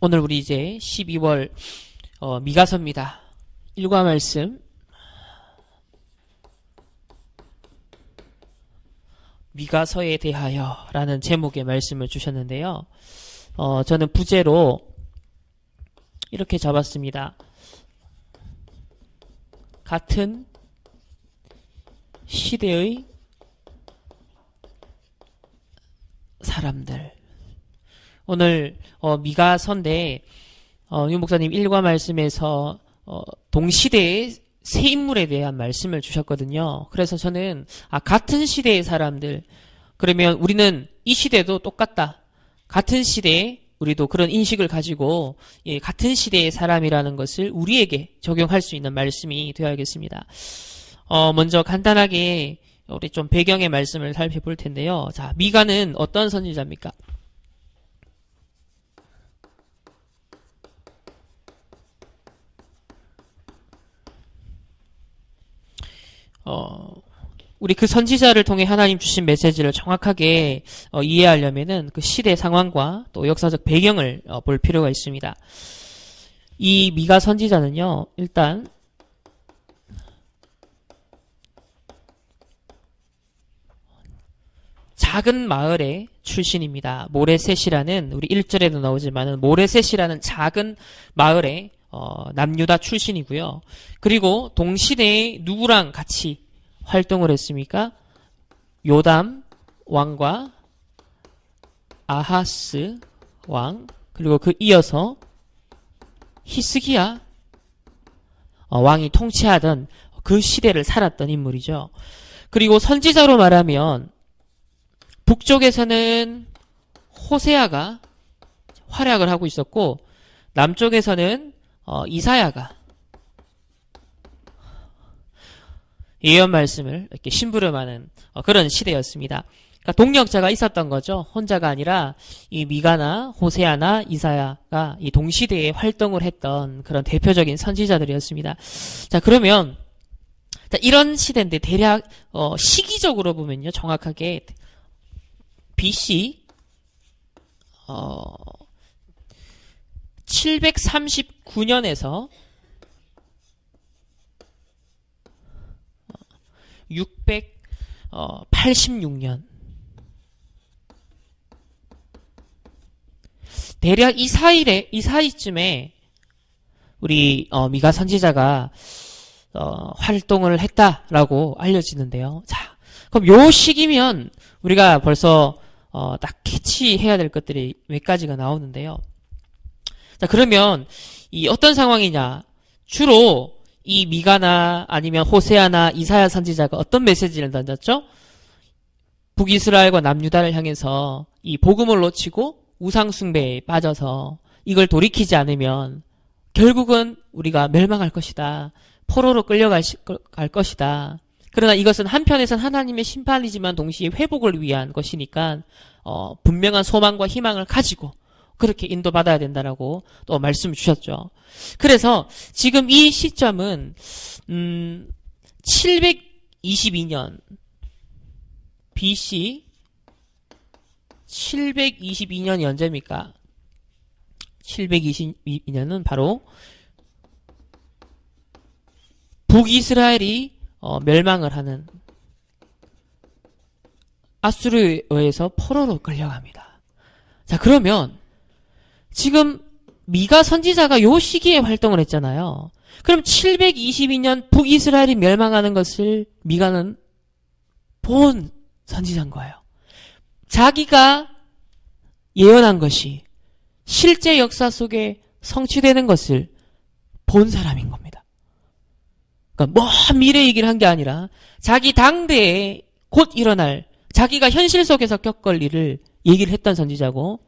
오늘 우리 이제 12월 미가서입니다. 일과 말씀 미가서에 대하여 라는 제목의 말씀을 주셨는데요. 저는 부제로 이렇게 잡았습니다. 같은 시대의 사람들. 오늘 미가서인데 유 목사님 일과 말씀에서 동시대의 세 인물에 대한 말씀을 주셨거든요. 그래서 저는 같은 시대의 사람들, 그러면 우리는 이 시대도 똑같다. 같은 시대에 우리도 그런 인식을 가지고 같은 시대의 사람이라는 것을 우리에게 적용할 수 있는 말씀이 되어야겠습니다. 먼저 간단하게 우리 좀 배경의 말씀을 살펴볼 텐데요. 자, 미가는 어떤 선지자입니까? 우리 그 선지자를 통해 하나님 주신 메시지를 정확하게 이해하려면은 그 시대 상황과 또 역사적 배경을 볼 필요가 있습니다. 이 미가 선지자는요, 일단 작은 마을의 출신입니다. 모레셋이라는, 우리 1절에도 나오지만은 모레셋이라는 작은 마을의 남유다 출신이고요. 그리고 동시대에 누구랑 같이 활동을 했습니까? 요담 왕과 아하스 왕, 그리고 그 이어서 히스기야 왕이 통치하던 그 시대를 살았던 인물이죠. 그리고 선지자로 말하면 북쪽에서는 호세아가 활약을 하고 있었고, 남쪽에서는 이사야가 예언 말씀을 이렇게 심부름하는 그런 시대였습니다. 그러니까 동력자가 있었던 거죠. 혼자가 아니라 이 미가나 호세아나 이사야가 이 동시대에 활동을 했던 그런 대표적인 선지자들이었습니다. 자, 그러면 이런 시대인데 대략 시기적으로 보면요, 정확하게 BC 739년에서 686년 대략 이 사이쯤에 우리 미가 선지자가 활동을 했다라고 알려지는데요. 자, 그럼 요 시기면 우리가 벌써 딱 캐치해야 될 것들이 몇 가지가 나오는데요. 자, 그러면 이 어떤 상황이냐? 주로 이 미가나 아니면 호세아나 이사야 선지자가 어떤 메시지를 던졌죠? 북이스라엘과 남유다를 향해서 이 복음을 놓치고 우상 숭배에 빠져서 이걸 돌이키지 않으면 결국은 우리가 멸망할 것이다. 포로로 끌려갈 것이다. 그러나 이것은 한편에선 하나님의 심판이지만 동시에 회복을 위한 것이니까 분명한 소망과 희망을 가지고 그렇게 인도받아야 된다라고 또 말씀을 주셨죠. 그래서 지금 이 시점은 722년 BC 722년이 언제입니까? 722년은 바로 북이스라엘이 멸망을 하는 아수르에 의해서 포로로 끌려갑니다. 자, 그러면 지금 미가 선지자가 요 시기에 활동을 했잖아요. 그럼 722년 북이스라엘이 멸망하는 것을 미가는 본 선지자인 거예요. 자기가 예언한 것이 실제 역사 속에 성취되는 것을 본 사람인 겁니다. 그러니까 먼 미래 얘기를 한 게 아니라 자기 당대에 곧 일어날, 자기가 현실 속에서 겪을 일을 얘기를 했던 선지자고,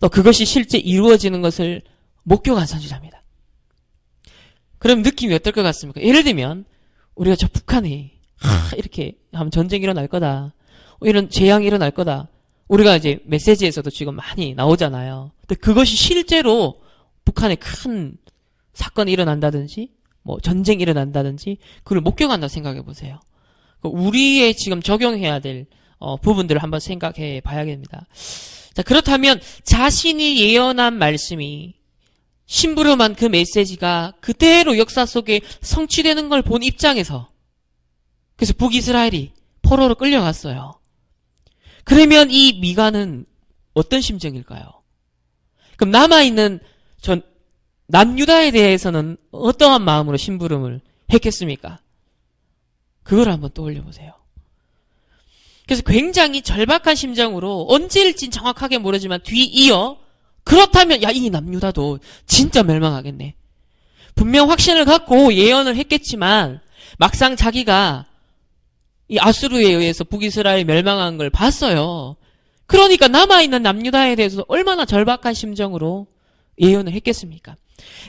또 그것이 실제 이루어지는 것을 목격한 선지자입니다. 그럼 느낌이 어떨 것 같습니까? 예를 들면 우리가 저 북한에 이렇게 하면 전쟁이 일어날 거다, 이런 재앙이 일어날 거다, 우리가 이제 메시지에서도 지금 많이 나오잖아요. 근데 그것이 실제로 북한에 큰 사건이 일어난다든지 뭐 전쟁이 일어난다든지 그걸 목격한다 생각해 보세요. 우리의 지금 적용해야 될 부분들을 한번 생각해 봐야겠습니다. 자, 그렇다면 자신이 예언한 말씀이 심부름한 그 메시지가 그대로 역사 속에 성취되는 걸 본 입장에서, 그래서 북이스라엘이 포로로 끌려갔어요. 그러면 이 미가는 어떤 심정일까요? 그럼 남아있는 남유다에 대해서는 어떠한 마음으로 심부름을 했겠습니까? 그걸 한번 떠올려 보세요. 그래서 굉장히 절박한 심정으로, 언제일진 정확하게 모르지만 뒤이어, 그렇다면 야, 이 남유다도 진짜 멸망하겠네. 분명 확신을 갖고 예언을 했겠지만 막상 자기가 이 아수르에 의해서 북이스라엘 멸망한 걸 봤어요. 그러니까 남아있는 남유다에 대해서 얼마나 절박한 심정으로 예언을 했겠습니까?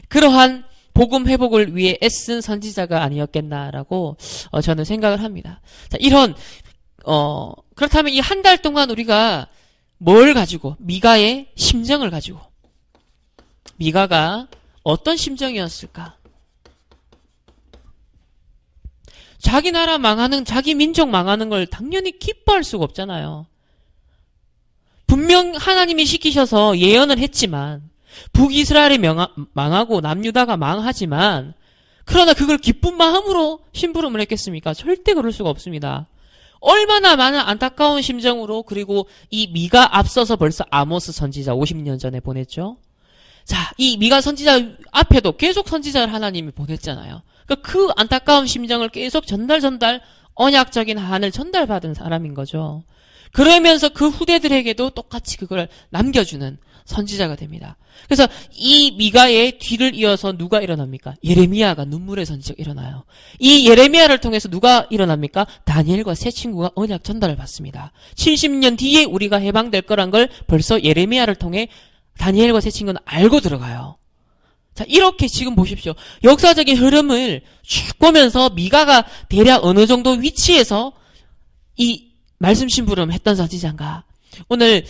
그러한 복음 회복을 위해 애쓴 선지자가 아니었겠나라고 저는 생각을 합니다. 자, 이런 그렇다면 이 한 달 동안 우리가 뭘 가지고, 미가의 심정을 가지고, 미가가 어떤 심정이었을까? 자기 나라 망하는, 자기 민족 망하는 걸 당연히 기뻐할 수가 없잖아요. 분명 하나님이 시키셔서 예언을 했지만, 북이스라엘이 망하고 남유다가 망하지만, 그러나 그걸 기쁜 마음으로 심부름을 했겠습니까? 절대 그럴 수가 없습니다. 얼마나 많은 안타까운 심정으로, 그리고 이 미가 앞서서 벌써 아모스 선지자 50년 전에 보냈죠. 자, 이 미가 선지자 앞에도 계속 선지자를 하나님이 보냈잖아요. 그러니까 그 안타까운 심정을 계속 전달 언약적인 한을 전달받은 사람인 거죠. 그러면서 그 후대들에게도 똑같이 그걸 남겨주는 선지자가 됩니다. 그래서 이 미가의 뒤를 이어서 누가 일어납니까? 예레미야가 눈물의 선지자가 일어나요. 이 예레미야를 통해서 누가 일어납니까? 다니엘과 세 친구가 언약 전달을 받습니다. 70년 뒤에 우리가 해방될 거란 걸 벌써 예레미야를 통해 다니엘과 세 친구는 알고 들어가요. 자, 이렇게 지금 보십시오. 역사적인 흐름을 쭉 보면서 미가가 대략 어느 정도 위치에서 이 말씀 심부름 했던 선지자인가? 오늘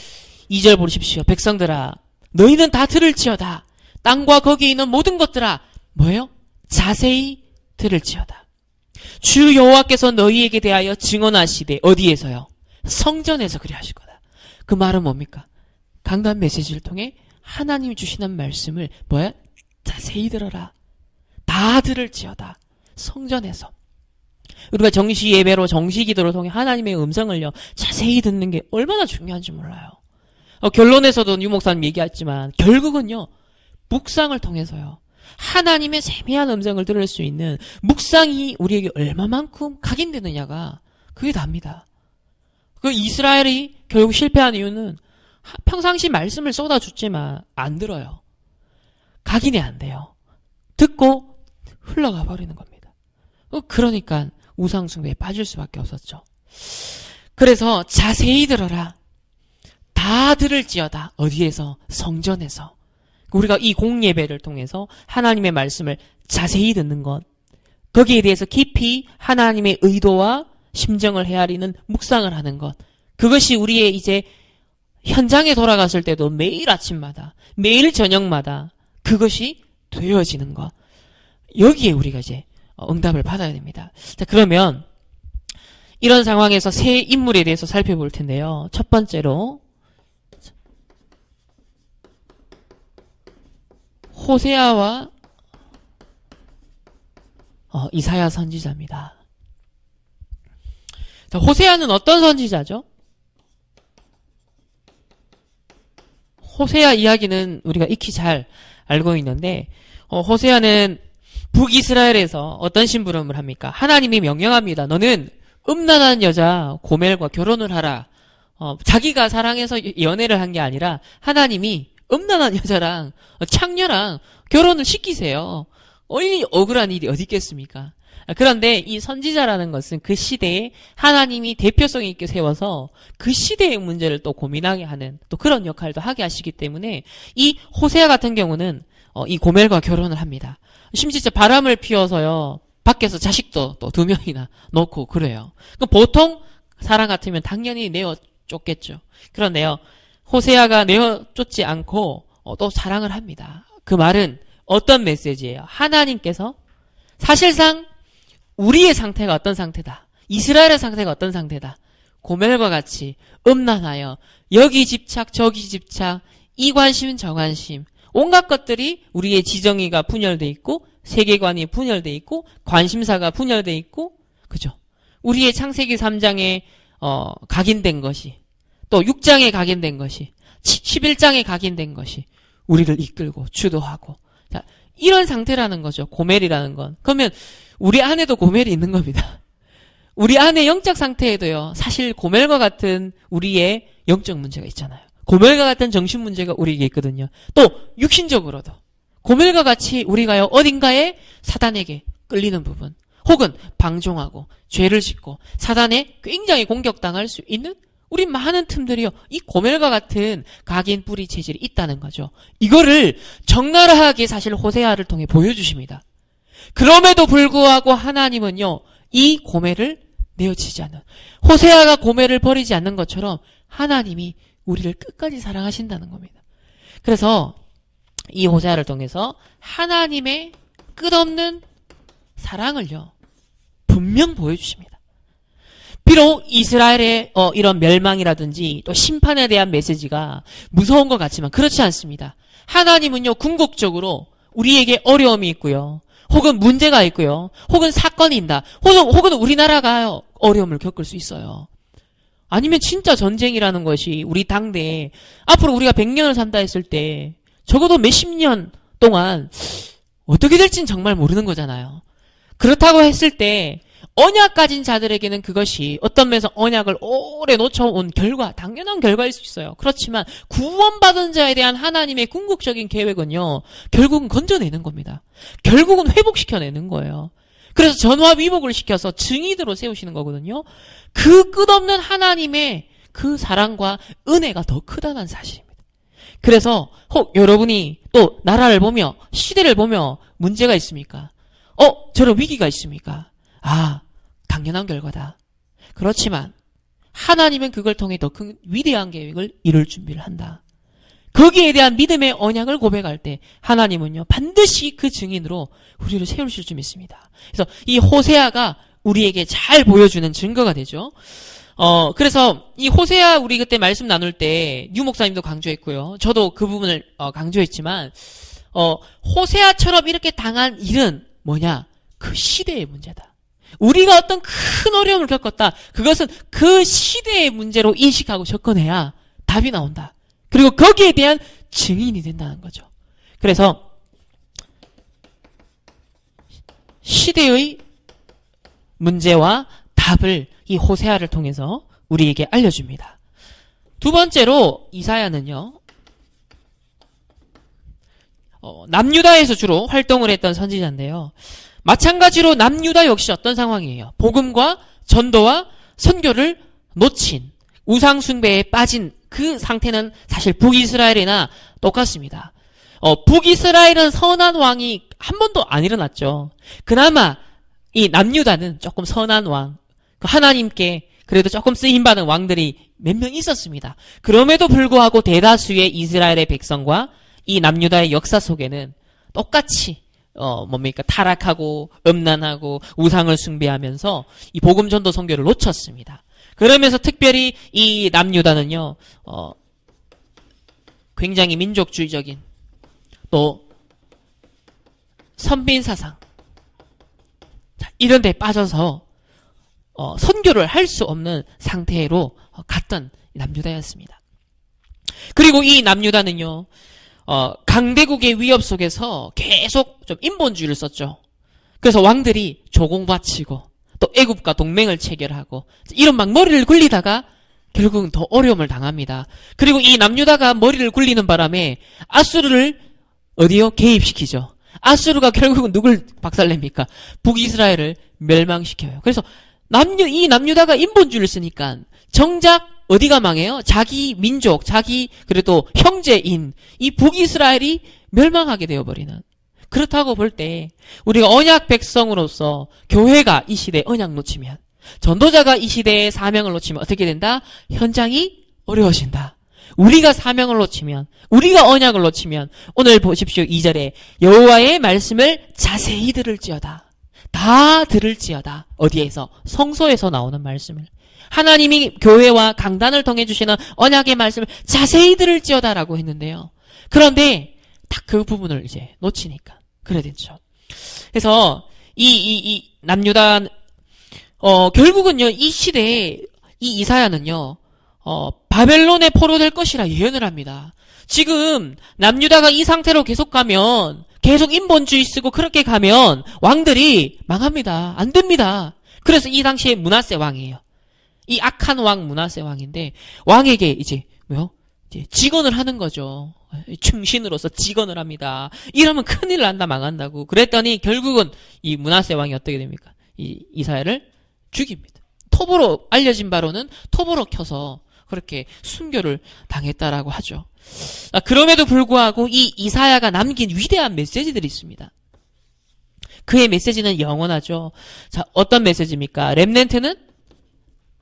2절 보십시오. 백성들아, 너희는 다 들을지어다. 땅과 거기에 있는 모든 것들아, 뭐예요? 자세히 들을지어다. 주 여호와께서 너희에게 대하여 증언하시되, 어디에서요? 성전에서 그리 하실 거다. 그 말은 뭡니까? 강단 메시지를 통해 하나님이 주시는 말씀을 뭐야? 자세히 들어라. 다 들을지어다. 성전에서. 우리가 정시 예배로, 정시 기도를 통해 하나님의 음성을요, 자세히 듣는 게 얼마나 중요한지 몰라요. 결론에서도 유 목사님 얘기했지만 결국은요, 묵상을 통해서요, 하나님의 세미한 음성을 들을 수 있는 묵상이 우리에게 얼마만큼 각인되느냐가 그게 답니다. 그 이스라엘이 결국 실패한 이유는 평상시 말씀을 쏟아줬지만 안 들어요. 각인이 안 돼요. 듣고 흘러가 버리는 겁니다. 그러니까 우상숭배에 빠질 수밖에 없었죠. 그래서 자세히 들어라. 다 들을지어다. 어디에서? 성전에서. 우리가 이 공예배를 통해서 하나님의 말씀을 자세히 듣는 것, 거기에 대해서 깊이 하나님의 의도와 심정을 헤아리는 묵상을 하는 것, 그것이 우리의 이제 현장에 돌아갔을 때도 매일 아침마다, 매일 저녁마다 그것이 되어지는 것, 여기에 우리가 이제 응답을 받아야 됩니다. 자, 그러면 이런 상황에서 세 인물에 대해서 살펴볼 텐데요. 첫 번째로 호세아와 이사야 선지자입니다. 자, 호세아는 어떤 선지자죠? 호세아 이야기는 우리가 익히 잘 알고 있는데, 호세아는 북이스라엘에서 어떤 심부름을 합니까? 하나님이 명령합니다. 너는 음란한 여자 고멜과 결혼을 하라. 자기가 사랑해서 연애를 한 게 아니라 하나님이 음란한 여자랑 창녀랑 결혼을 시키세요. 이 억울한 일이 어디 있겠습니까? 그런데 이 선지자라는 것은 그 시대에 하나님이 대표성 있게 세워서 그 시대의 문제를 또 고민하게 하는 또 그런 역할도 하게 하시기 때문에 이 호세아 같은 경우는 이 고멜과 결혼을 합니다. 심지어 바람을 피워서요, 밖에서 자식도 또 2명이나 놓고 그래요. 그럼 보통 사람 같으면 당연히 내어 쫓겠죠. 그런데요, 호세아가 내어 쫓지 않고 또 사랑을 합니다. 그 말은 어떤 메시지예요? 하나님께서 사실상 우리의 상태가 어떤 상태다, 이스라엘의 상태가 어떤 상태다, 고멜과 같이 음란하여 여기 집착 저기 집착, 이 관심 저 관심, 온갖 것들이 우리의 지정의가 분열돼 있고 세계관이 분열돼 있고 관심사가 분열돼 있고 그죠? 우리의 창세기 3장에 각인된 것이 또 6장에 각인된 것이 11장에 각인된 것이 우리를 이끌고 주도하고 자, 이런 상태라는 거죠. 고멜이라는 건. 그러면 우리 안에도 고멜이 있는 겁니다. 우리 안의 영적 상태에도요. 사실 고멜과 같은 우리의 영적 문제가 있잖아요. 고멜과 같은 정신 문제가 우리에게 있거든요. 또 육신적으로도 고멜과 같이 우리가요. 어딘가에 사단에게 끌리는 부분 혹은 방종하고 죄를 짓고 사단에 굉장히 공격당할 수 있는 우리 많은 틈들이요. 이 고멜과 같은 각인 뿌리 체질이 있다는 거죠. 이거를 적나라하게 사실 호세아를 통해 보여주십니다. 그럼에도 불구하고 하나님은요. 이 고멜을 내어치지 않는 호세아가 고멜을 버리지 않는 것처럼 하나님이 우리를 끝까지 사랑하신다는 겁니다. 그래서 이 호세아를 통해서 하나님의 끝없는 사랑을요. 분명 보여주십니다. 비록 이스라엘의 이런 멸망이라든지 또 심판에 대한 메시지가 무서운 것 같지만 그렇지 않습니다. 하나님은요. 궁극적으로 우리에게 어려움이 있고요. 혹은 문제가 있고요. 혹은 사건이 있다. 혹은 우리나라가 어려움을 겪을 수 있어요. 아니면 진짜 전쟁이라는 것이 우리 당대에 앞으로 우리가 100년을 산다 했을 때 적어도 몇십 년 동안 어떻게 될지는 정말 모르는 거잖아요. 그렇다고 했을 때 언약 가진 자들에게는 그것이 어떤 면에서 언약을 오래 놓쳐온 결과, 당연한 결과일 수 있어요. 그렇지만 구원받은 자에 대한 하나님의 궁극적인 계획은요. 결국은 건져내는 겁니다. 결국은 회복시켜내는 거예요. 그래서 전화위복을 시켜서 증인으로 세우시는 거거든요. 그 끝없는 하나님의 그 사랑과 은혜가 더 크다는 사실입니다. 그래서 혹 여러분이 또 나라를 보며 시대를 보며 문제가 있습니까? 저런 위기가 있습니까? 당연한 결과다. 그렇지만 하나님은 그걸 통해 더 큰 위대한 계획을 이룰 준비를 한다. 거기에 대한 믿음의 언약을 고백할 때 하나님은요 반드시 그 증인으로 우리를 세우실 줄 믿습니다. 그래서 이 호세아가 우리에게 잘 보여주는 증거가 되죠. 그래서 이 호세아 우리 그때 말씀 나눌 때 유 목사님도 강조했고요. 저도 그 부분을 강조했지만 호세아처럼 이렇게 당한 일은 뭐냐? 그 시대의 문제다. 우리가 어떤 큰 어려움을 겪었다. 그것은 그 시대의 문제로 인식하고 접근해야 답이 나온다. 그리고 거기에 대한 증인이 된다는 거죠. 그래서 시대의 문제와 답을 이 호세아를 통해서 우리에게 알려줍니다. 두 번째로 이사야는요. 남유다에서 주로 활동을 했던 선지자인데요. 마찬가지로 남유다 역시 어떤 상황이에요? 복음과 전도와 선교를 놓친 우상 숭배에 빠진 그 상태는 사실 북이스라엘이나 똑같습니다. 북이스라엘은 선한 왕이 한 번도 안 일어났죠. 그나마 이 남유다는 조금 선한 왕, 하나님께 그래도 조금 쓰임받은 왕들이 몇 명 있었습니다. 그럼에도 불구하고 대다수의 이스라엘의 백성과 이 남유다의 역사 속에는 똑같이 타락하고 음란하고 우상을 숭배하면서 이 복음 전도 선교를 놓쳤습니다. 그러면서 특별히 이 남유다는요, 굉장히 민족주의적인 또 선빈 사상 이런 데 빠져서 선교를 할 수 없는 상태로 갔던 남유다였습니다. 그리고 이 남유다는요, 강대국의 위협 속에서 계속 좀 인본주의를 썼죠. 그래서 왕들이 조공 바치고 또 애굽과 동맹을 체결하고 이런 막 머리를 굴리다가 결국은 더 어려움을 당합니다. 그리고 이 남유다가 머리를 굴리는 바람에 아수르를 개입시키죠. 아수르가 결국은 누굴 박살냅니까? 북이스라엘을 멸망시켜요. 그래서 이 남유다가 인본주의를 쓰니까 정작 어디가 망해요? 자기 민족, 그래도 형제인 이 북이스라엘이 멸망하게 되어버리는. 그렇다고 볼 때 우리가 언약 백성으로서 교회가 이 시대에 언약 놓치면, 전도자가 이 시대에 사명을 놓치면 어떻게 된다? 현장이 어려워진다. 우리가 사명을 놓치면, 우리가 언약을 놓치면, 오늘 보십시오. 2절에 여호와의 말씀을 자세히 들을지어다. 다 들을지어다. 어디에서? 성소에서 나오는 말씀을. 하나님이 교회와 강단을 통해 주시는 언약의 말씀을 자세히 들을지어다라고 했는데요. 그런데 딱 그 부분을 이제 놓치니까 그래 됐죠. 그래서 이 남유다 결국은요 이 시대에 이 이사야는요 바벨론에 포로될 것이라 예언을 합니다. 지금 남유다가 이 상태로 계속 가면 계속 인본주의 쓰고 그렇게 가면 왕들이 망합니다. 안 됩니다. 그래서 이 당시에 므낫세 왕이에요. 이 악한 왕 므낫세 왕인데 왕에게 이제 이제 직언을 하는 거죠. 충신으로서 직언을 합니다. 이러면 큰일 난다 망한다고. 그랬더니 결국은 이 므낫세 왕이 어떻게 됩니까? 이 이사야를 죽입니다. 톱으로 알려진 바로는 톱으로 켜서 그렇게 순교를 당했다라고 하죠. 그럼에도 불구하고 이 이사야가 남긴 위대한 메시지들이 있습니다. 그의 메시지는 영원하죠. 자, 어떤 메시지입니까? 렘넌트는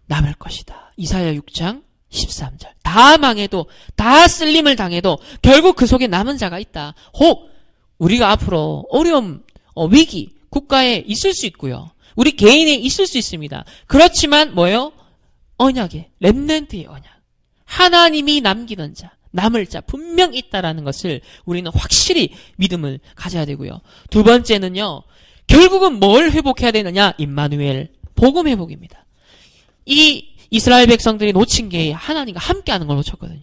남을 것이다. 이사야 6장 13절. 다 망해도 다 쓸림을 당해도 결국 그 속에 남은 자가 있다. 혹 우리가 앞으로 어려움, 위기, 국가에 있을 수 있고요. 우리 개인에 있을 수 있습니다. 그렇지만 언약의 렘넌트의 언약. 하나님이 남기는 자, 남을 자 분명 있다라는 것을 우리는 확실히 믿음을 가져야 되고요. 두 번째는요. 결국은 뭘 회복해야 되느냐? 임마누엘, 복음 회복입니다. 이 이스라엘 백성들이 놓친 게 하나님과 함께하는 걸 놓쳤거든요.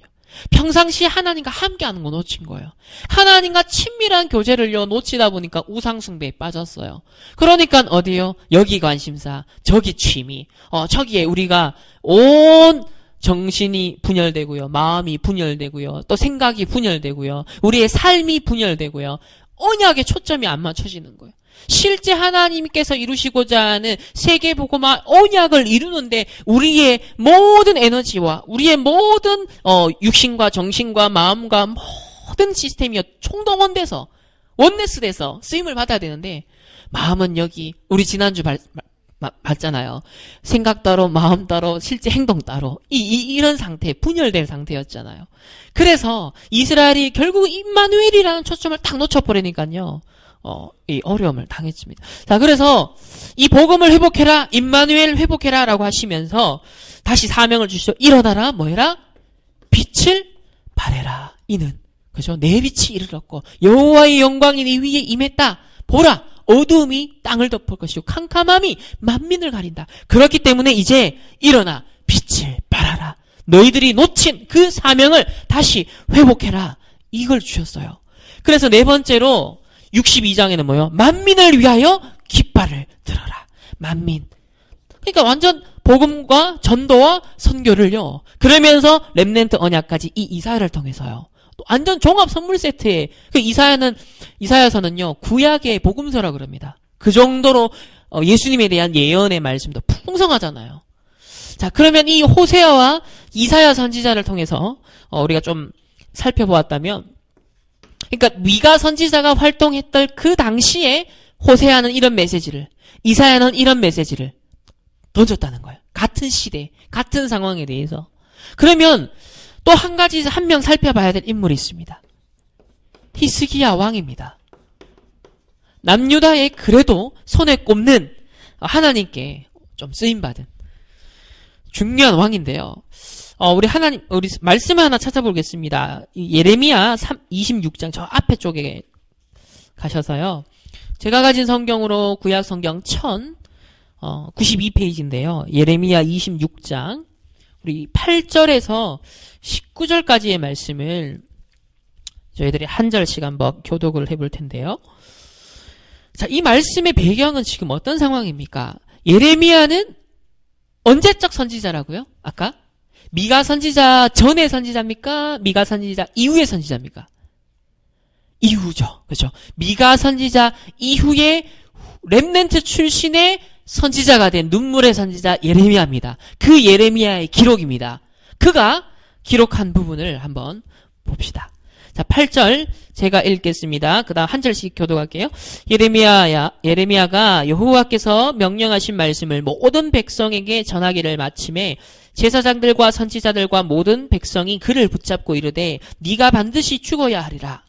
평상시에 하나님과 함께하는 거 놓친 거예요. 하나님과 친밀한 교제를요 놓치다 보니까 우상숭배에 빠졌어요. 그러니까 어디요? 여기 관심사, 저기 취미, 저기에 우리가 온 정신이 분열되고요, 마음이 분열되고요, 또 생각이 분열되고요, 우리의 삶이 분열되고요. 언약에 초점이 안 맞춰지는 거예요. 실제 하나님께서 이루시고자 하는 세계복음화 언약을 이루는데 우리의 모든 에너지와 우리의 모든 육신과 정신과 마음과 모든 시스템이 총동원돼서 원네스돼서 쓰임을 받아야 되는데 마음은 여기 우리 지난주 봤잖아요. 생각 따로 마음 따로 실제 행동 따로 이런 상태 분열된 상태였잖아요. 그래서 이스라엘이 결국 임마누엘이라는 초점을 딱 놓쳐버리니까요. 이 어려움을 당했습니다. 자, 그래서 이 복음을 회복해라, 임마누엘 회복해라 라고 하시면서 다시 사명을 주시죠. 일어나라, 뭐해라? 빛을 발해라. 이는, 그죠? 내 빛이 이르렀고, 여호와의 영광이 네 위에 임했다. 보라, 어두움이 땅을 덮을 것이고, 캄캄함이 만민을 가린다. 그렇기 때문에 이제 일어나, 빛을 발하라. 너희들이 놓친 그 사명을 다시 회복해라. 이걸 주셨어요. 그래서 네 번째로, 62장에는 만민을 위하여 깃발을 들어라. 만민. 그러니까 완전 복음과 전도와 선교를요. 그러면서 렘넌트 언약까지 이 이사야를 통해서요. 완전 종합 선물 세트에 이사야서는요. 구약의 복음서라 그럽니다. 그 정도로 예수님에 대한 예언의 말씀도 풍성하잖아요. 자, 그러면 이 호세아와 이사야 선지자를 통해서 우리가 좀 살펴보았다면 그러니까 미가 선지자가 활동했던 그 당시에 호세아는 이런 메시지를, 이사야는 이런 메시지를 던졌다는 거예요. 같은 시대, 같은 상황에 대해서. 그러면 또 한 가지 한 명 살펴봐야 될 인물이 있습니다. 히스기야 왕입니다. 남유다에 그래도 손에 꼽는 하나님께 좀 쓰임받은 중요한 왕인데요. 우리 말씀을 하나 찾아보겠습니다. 예레미야 26장 저 앞에 쪽에 가셔서요. 제가 가진 성경으로 구약 성경 1092페이지인데요. 예레미야 26장 우리 8절에서 19절까지의 말씀을 저희들이 한 절씩 한번 교독을 해볼 텐데요. 자, 이 말씀의 배경은 지금 어떤 상황입니까? 예레미야는 언제적 선지자라고요? 아까? 미가 선지자 전의 선지자입니까? 미가 선지자 이후의 선지자입니까? 이후죠. 그렇죠? 미가 선지자 이후에 렘넌트 출신의 선지자가 된 눈물의 선지자 예레미야입니다. 그 예레미야의 기록입니다. 그가 기록한 부분을 한번 봅시다. 자, 8절 제가 읽겠습니다. 그 다음 한 절씩 교독할게요. 예레미야가 여호와께서 명령하신 말씀을 모든 백성에게 전하기를 마침에 제사장들과 선지자들과 모든 백성이 그를 붙잡고 이르되 네가 반드시 죽어야 하리라.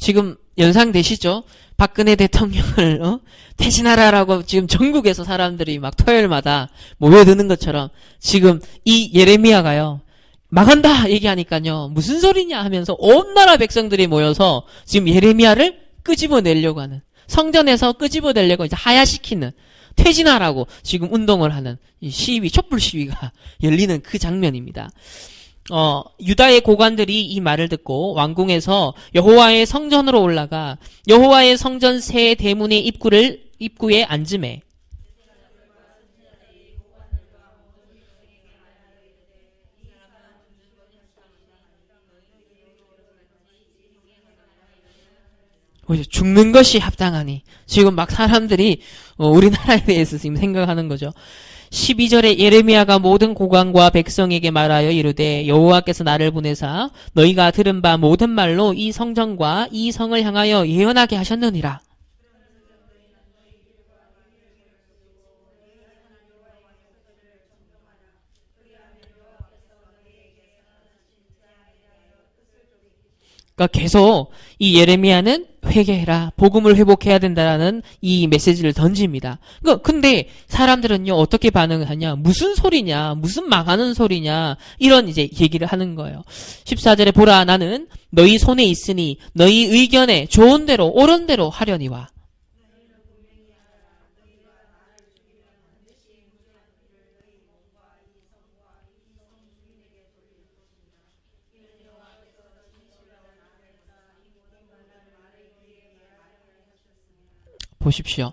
지금 연상되시죠? 박근혜 대통령을 퇴진하라라고 지금 전국에서 사람들이 막 토요일마다 모여드는 것처럼 지금 이 예레미야가요. 망한다 얘기하니까요. 무슨 소리냐 하면서 온 나라 백성들이 모여서 지금 예레미야를 끄집어내려고 하는, 성전에서 끄집어내려고 이제 하야시키는, 퇴진하라고 지금 운동을 하는 이 시위, 촛불 시위가 열리는 그 장면입니다. 유다의 고관들이 이 말을 듣고 왕궁에서 여호와의 성전으로 올라가 여호와의 성전 새 대문의 입구에 앉음에 죽는 것이 합당하니, 지금 막 사람들이 우리나라에 대해서 지금 생각하는 거죠. 12절에 예레미야가 모든 고관과 백성에게 말하여 이르되 여호와께서 나를 보내사 너희가 들은 바 모든 말로 이 성전과 이 성을 향하여 예언하게 하셨느니라. 그러니까 계속 이 예레미야는 회개해라, 복음을 회복해야 된다라는 이 메시지를 던집니다. 근데 사람들은요 어떻게 반응하냐? 무슨 소리냐? 무슨 망하는 소리냐? 이런 이제 얘기를 하는 거예요. 14절에 보라, 나는 너희 손에 있으니 너희 의견에 좋은 대로 옳은 대로 하려니와. 보십시오.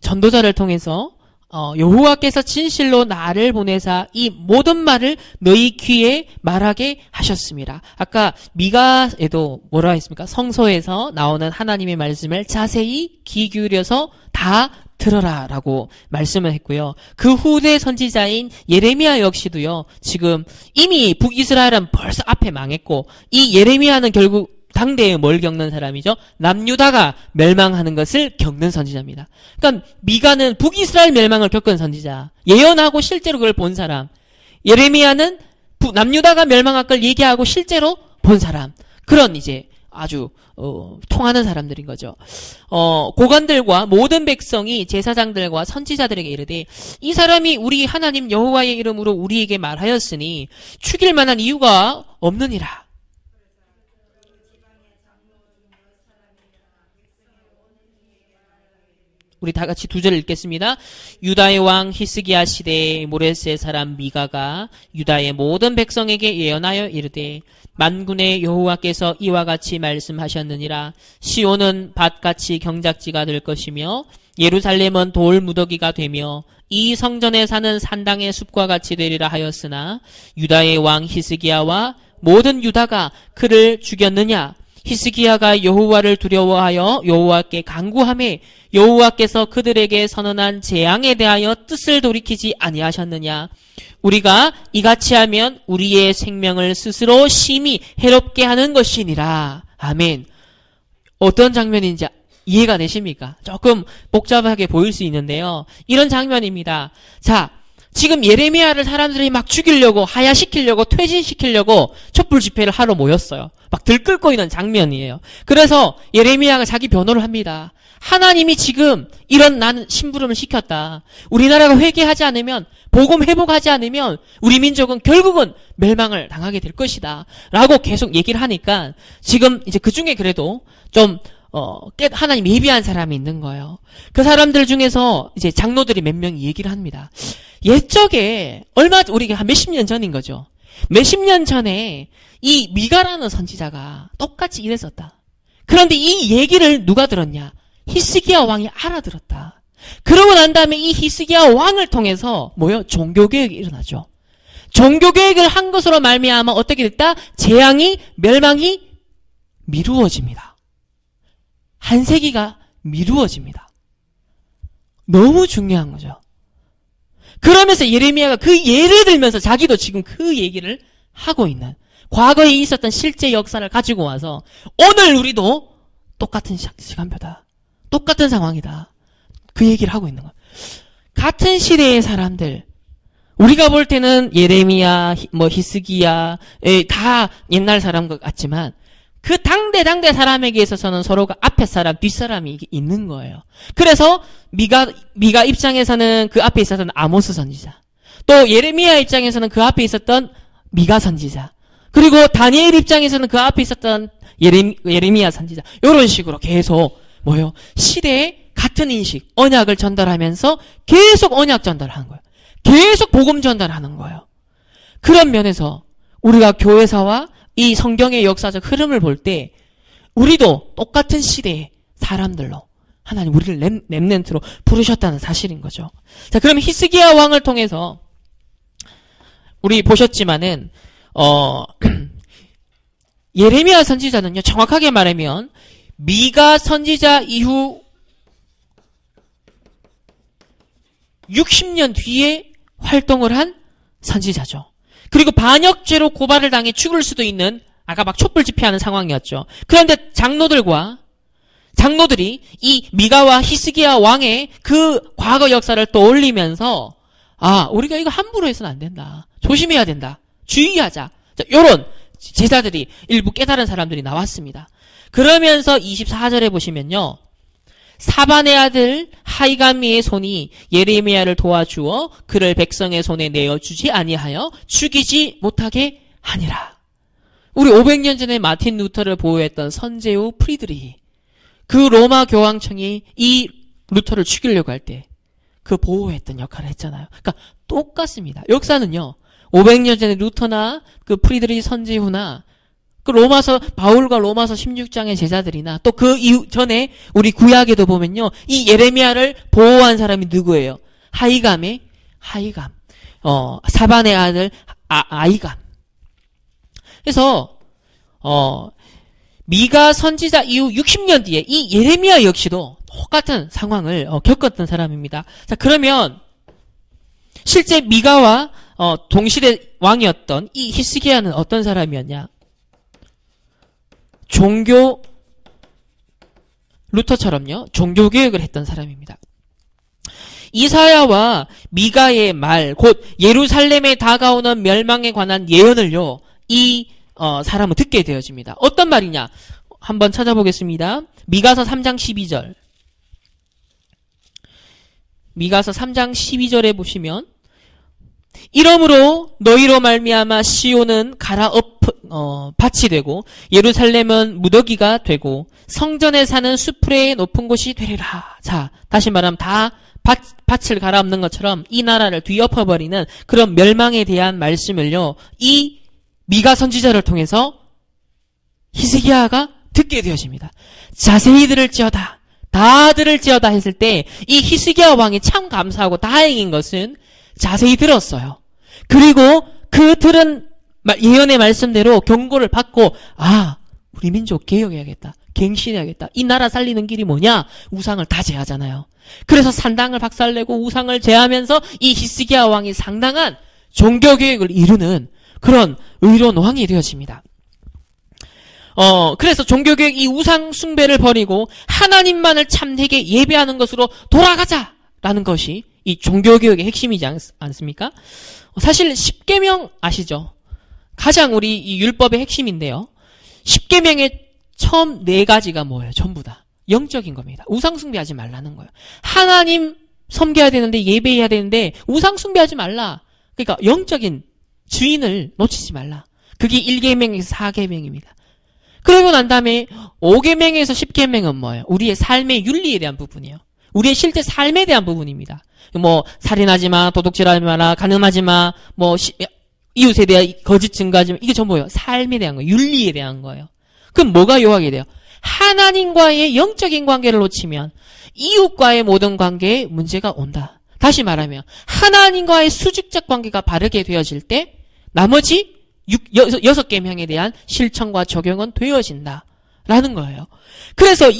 전도자를 통해서 여호와께서 진실로 나를 보내사 이 모든 말을 너희 귀에 말하게 하셨습니다. 아까 미가에도 뭐라 했습니까? 성서에서 나오는 하나님의 말씀을 자세히 귀 기울여서 다 들어라 라고 말씀을 했고요. 그 후대 선지자인 예레미야 역시도요, 지금 이미 북이스라엘은 벌써 앞에 망했고, 이 예레미야는 결국 당대에 뭘 겪는 사람이죠? 남유다가 멸망하는 것을 겪는 선지자입니다. 그러니까 미가는 북이스라엘 멸망을 겪은 선지자, 예언하고 실제로 그걸 본 사람. 예레미야는 남유다가 멸망할 걸 얘기하고 실제로 본 사람. 그런 이제 아주 통하는 사람들인 거죠. 고관들과 모든 백성이 제사장들과 선지자들에게 이르되 이 사람이 우리 하나님 여호와의 이름으로 우리에게 말하였으니 죽일 만한 이유가 없느니라. 우리 다 같이 2절 읽겠습니다. 유다의 왕 히스기야 시대에 모레스의 사람 미가가 유다의 모든 백성에게 예언하여 이르되 만군의 여호와께서 이와 같이 말씀하셨느니라. 시온은 밭같이 경작지가 될 것이며 예루살렘은 돌 무더기가 되며 이 성전에 사는 산당의 숲과 같이 되리라 하였으나 유다의 왕 히스기야와 모든 유다가 그를 죽였느냐? 히스기야가 여호와를 두려워하여 여호와께 간구하매 여호와께서 그들에게 선언한 재앙에 대하여 뜻을 돌이키지 아니하셨느냐? 우리가 이같이 하면 우리의 생명을 스스로 심히 해롭게 하는 것이니라. 아멘. 어떤 장면인지 이해가 되십니까? 조금 복잡하게 보일 수 있는데요. 이런 장면입니다. 자, 지금 예레미야를 사람들이 막 죽이려고, 하야시키려고, 퇴진시키려고 촛불 집회를 하러 모였어요. 막 들끓고 있는 장면이에요. 그래서 예레미야가 자기 변호를 합니다. 하나님이 지금 이런 나는 심부름을 시켰다. 우리나라가 회개하지 않으면, 복음 회복하지 않으면 우리 민족은 결국은 멸망을 당하게 될 것이다. 라고 계속 얘기를 하니까 지금 이제 그 중에 그래도 좀 하나님 예비한 사람이 있는 거예요. 그 사람들 중에서 이제 장로들이 몇 명이 얘기를 합니다. 옛적에 우리가 한 몇십 년 전인 거죠. 몇십 년 전에 이 미가라는 선지자가 똑같이 이랬었다. 그런데 이 얘기를 누가 들었냐? 히스기야 왕이 알아들었다. 그러고 난 다음에 이 히스기야 왕을 통해서 종교개혁이 일어나죠. 종교개혁을 한 것으로 말미암아 어떻게 됐다? 재앙이, 멸망이 미루어집니다. 한 세기가 미루어집니다. 너무 중요한 거죠. 그러면서 예레미야가 그 예를 들면서 자기도 지금 그 얘기를 하고 있는, 과거에 있었던 실제 역사를 가지고 와서 오늘 우리도 똑같은 시간표다. 똑같은 상황이다. 그 얘기를 하고 있는 거예요. 같은 시대의 사람들, 우리가 볼 때는 예레미야, 히스기야, 다 옛날 사람 같지만 그 당대 사람에게 있어서는 서로가 앞에 사람, 뒷사람이 있는 거예요. 그래서 미가 입장에서는 그 앞에 있었던 아모스 선지자, 또 예레미야 입장에서는 그 앞에 있었던 미가 선지자, 그리고 다니엘 입장에서는 그 앞에 있었던 예레미야 선지자, 이런 식으로 계속 시대에 같은 인식, 언약을 전달하면서 계속 언약 전달하는 거예요. 계속 복음 전달하는 거예요. 그런 면에서 우리가 교회사와 이 성경의 역사적 흐름을 볼 때 우리도 똑같은 시대의 사람들로 하나님 우리를 렘넌트로 부르셨다는 사실인 거죠. 자, 그럼 히스기야 왕을 통해서 우리 보셨지만은 예레미야 선지자는요, 정확하게 말하면 미가 선지자 이후 60년 뒤에 활동을 한 선지자죠. 그리고 반역죄로 고발을 당해 죽을 수도 있는, 아까 막 촛불 집회하는 상황이었죠. 그런데 장로들이 이 미가와 히스기야 왕의 그 과거 역사를 떠올리면서 우리가 이거 함부로 해서는 안 된다. 조심해야 된다. 주의하자. 자, 요런 제자들이, 일부 깨달은 사람들이 나왔습니다. 그러면서 24절에 보시면요, 사반의 아들 하이감미의 손이 예레미야를 도와주어 그를 백성의 손에 내어주지 아니하여 죽이지 못하게 하니라. 우리 500년 전에 마틴 루터를 보호했던 선제후 프리드리히, 그 로마 교황청이 이 루터를 죽이려고 할 때 그 보호했던 역할을 했잖아요. 그러니까 똑같습니다. 역사는요, 500년 전에 루터나 그 프리드리히 선제후나 그 바울과 로마서 16장의 제자들이나 또 그 이후 전에 우리 구약에도 보면요, 이 예레미야를 보호한 사람이 누구예요? 하이감, 사반의 아들 아이감. 그래서 미가 선지자 이후 60년 뒤에 이 예레미야 역시도 똑같은 상황을 겪었던 사람입니다. 자, 그러면 실제 미가와 동시대 왕이었던 이 히스기야는 어떤 사람이었냐? 루터처럼요, 종교개혁을 했던 사람입니다. 이사야와 미가의 말, 곧 예루살렘에 다가오는 멸망에 관한 예언을요, 이 사람은 듣게 되어집니다. 어떤 말이냐? 한번 찾아보겠습니다. 미가서 3장 12절. 미가서 3장 12절에 보시면, 이러므로 너희로 말미암아 시온은 밭이 되고 예루살렘은 무더기가 되고 성전에 사는 수풀의 높은 곳이 되리라. 자, 다시 말하면 다 밭을 갈아엎는 것처럼 이 나라를 뒤엎어버리는 그런 멸망에 대한 말씀을요, 이 미가 선지자를 통해서 히스기야가 듣게 되어집니다. 자세히 들을지어다, 다 들을지어다 했을 때 이 히스기야 왕이 참 감사하고 다행인 것은 자세히 들었어요. 그리고 그 들은 예언의 말씀대로 경고를 받고, 우리 민족 개혁해야겠다, 갱신해야겠다. 이 나라 살리는 길이 뭐냐? 우상을 다 제하잖아요. 그래서 산당을 박살내고 우상을 제하면서 이 히스기야 왕이 상당한 종교개혁을 이루는 그런 의로운 왕이 되어집니다. 그래서 종교개혁, 이 우상 숭배를 버리고 하나님만을 참되게 예배하는 것으로 돌아가자라는 것이 이 종교개혁의 핵심이지 않습니까? 사실 10계명 아시죠? 가장 우리 이 율법의 핵심인데요. 10계명의 처음 4가지가 뭐예요? 전부 다 영적인 겁니다. 우상 숭배하지 말라는 거예요. 하나님 섬겨야 되는데, 예배해야 되는데 우상 숭배하지 말라. 그러니까 영적인 주인을 놓치지 말라. 그게 1계명에서 4계명입니다. 그러고 난 다음에 5계명에서 10계명은 뭐예요? 우리의 삶의 윤리에 대한 부분이에요. 우리의 실제 삶에 대한 부분입니다. 살인하지 마, 도둑질하지 마라, 간음하지 마, 이웃에 대한 거짓 증거하지 마. 이게 전부예요. 삶에 대한 거예요. 윤리에 대한 거예요. 그럼 뭐가 요하게 돼요? 하나님과의 영적인 관계를 놓치면 이웃과의 모든 관계에 문제가 온다. 다시 말하면 하나님과의 수직적 관계가 바르게 되어질 때 나머지 6계명에 대한 실천과 적용은 되어진다라는 거예요. 그래서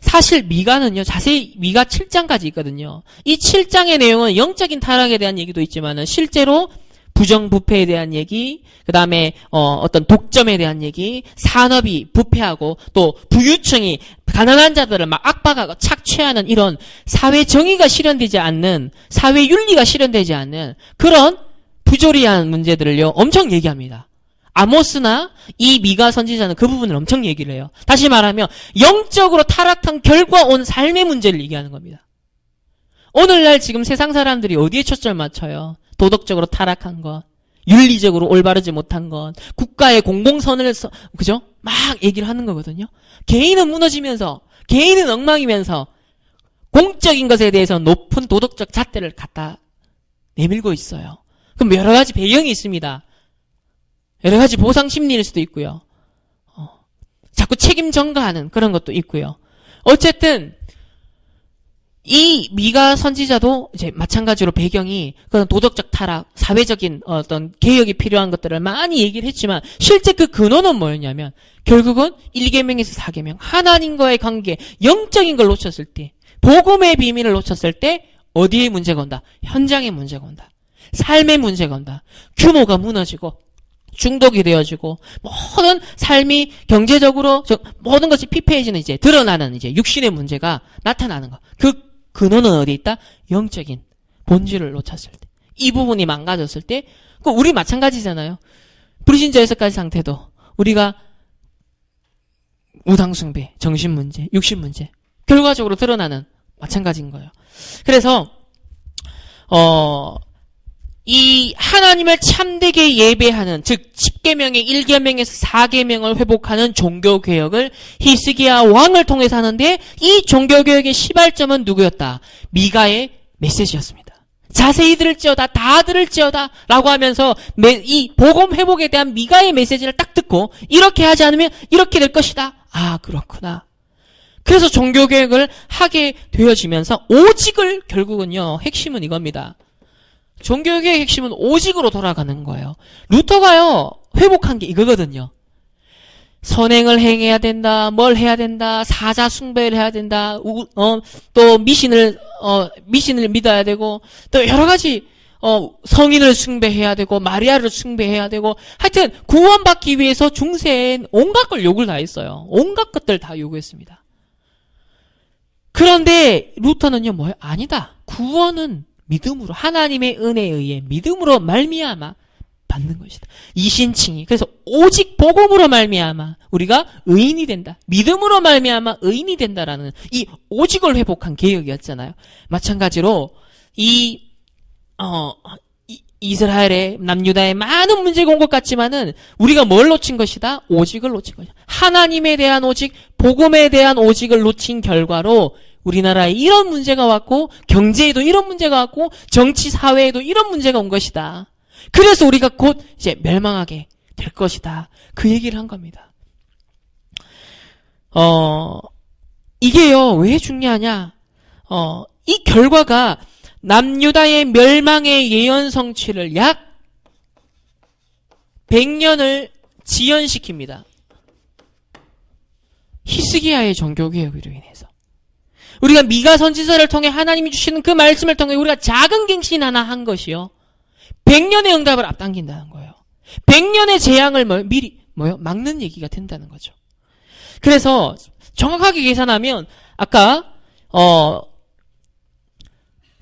사실 미가는요, 자세히 미가 7장까지 있거든요. 이 7장의 내용은 영적인 타락에 대한 얘기도 있지만은 실제로 부정부패에 대한 얘기, 그 다음에 어떤 독점에 대한 얘기, 산업이 부패하고 또 부유층이 가난한 자들을 막 압박하고 착취하는 이런 사회 정의가 실현되지 않는, 사회 윤리가 실현되지 않는 그런 부조리한 문제들을요 엄청 얘기합니다. 아모스나 이 미가 선지자는 그 부분을 엄청 얘기를 해요. 다시 말하면 영적으로 타락한 결과 온 삶의 문제를 얘기하는 겁니다. 오늘날 지금 세상 사람들이 어디에 초점을 맞춰요? 도덕적으로 타락한 것, 윤리적으로 올바르지 못한 것, 국가의 공공선을 그죠? 막 얘기를 하는 거거든요. 개인은 무너지면서, 개인은 엉망이면서 공적인 것에 대해서 높은 도덕적 잣대를 갖다 내밀고 있어요. 그럼 여러 가지 배경이 있습니다. 여러 가지 보상 심리일 수도 있고요. 자꾸 책임 전가하는 그런 것도 있고요. 어쨌든 이 미가 선지자도 이제 마찬가지로 배경이 그런 도덕적 타락, 사회적인 어떤 개혁이 필요한 것들을 많이 얘기를 했지만 실제 그 근원은 뭐였냐면 결국은 1계명에서 4계명, 하나님과의 관계, 영적인 걸 놓쳤을 때, 복음의 비밀을 놓쳤을 때 어디에 문제가 온다? 현장에 문제가 온다. 삶의 문제가 온다. 규모가 무너지고 중독이 되어지고 모든 삶이 경제적으로 모든 것이 피폐해지는 이제 드러나는 이제 육신의 문제가 나타나는 거. 그 근원은 어디 있다? 영적인 본질을 놓쳤을 때. 이 부분이 망가졌을 때, 그 우리 마찬가지잖아요. 불신자 6가지 상태도 우리가 우상숭배, 정신 문제, 육신 문제 결과적으로 드러나는 마찬가지인 거예요. 그래서 이 하나님을 참되게 예배하는, 즉 10계명의 1계명에서 4계명을 회복하는 종교개혁을 히스기야 왕을 통해서 하는데 이 종교개혁의 시발점은 누구였다? 미가의 메시지였습니다. 자세히 들을지어다, 다 들을지어다 라고 하면서 이 복음 회복에 대한 미가의 메시지를 딱 듣고 이렇게 하지 않으면 이렇게 될 것이다. 아, 그렇구나. 그래서 종교개혁을 하게 되어지면서 오직을 결국은요, 핵심은 이겁니다. 종교개혁의 핵심은 오직으로 돌아가는 거예요. 루터가요, 회복한 게 이거거든요. 선행을 행해야 된다, 뭘 해야 된다, 사자 숭배를 해야 된다, 또 미신을 믿어야 되고, 또 여러 가지, 성인을 숭배해야 되고, 마리아를 숭배해야 되고, 하여튼, 구원받기 위해서 중세엔 온갖 걸 욕을 다 했어요. 온갖 것들 다 요구했습니다. 그런데, 루터는요, 뭐예요? 아니다. 구원은 믿음으로, 하나님의 은혜에 의해 믿음으로 말미암아 받는 것이다. 이신칭이. 그래서 오직 복음으로 말미암아 우리가 의인이 된다. 믿음으로 말미암아 의인이 된다라는 이 오직을 회복한 개혁이었잖아요. 마찬가지로 이스라엘의 남유다의 많은 문제가 온 것 같지만은 우리가 뭘 놓친 것이다? 오직을 놓친 것이다. 하나님에 대한 오직, 복음에 대한 오직을 놓친 결과로 우리나라에 이런 문제가 왔고, 경제에도 이런 문제가 왔고, 정치 사회에도 이런 문제가 온 것이다. 그래서 우리가 곧 이제 멸망하게 될 것이다. 그 얘기를 한 겁니다. 이게요, 왜 중요하냐? 이 결과가 남유다의 멸망의 예언 성취를 약 100년을 지연시킵니다. 히스기야의 종교개혁으로 인해서. 우리가 미가 선지서를 통해 하나님이 주시는 그 말씀을 통해 우리가 작은 갱신 하나 한 것이요, 100년의 응답을 앞당긴다는 거예요. 100년의 재앙을 미리 막는 얘기가 된다는 거죠. 그래서 정확하게 계산하면 아까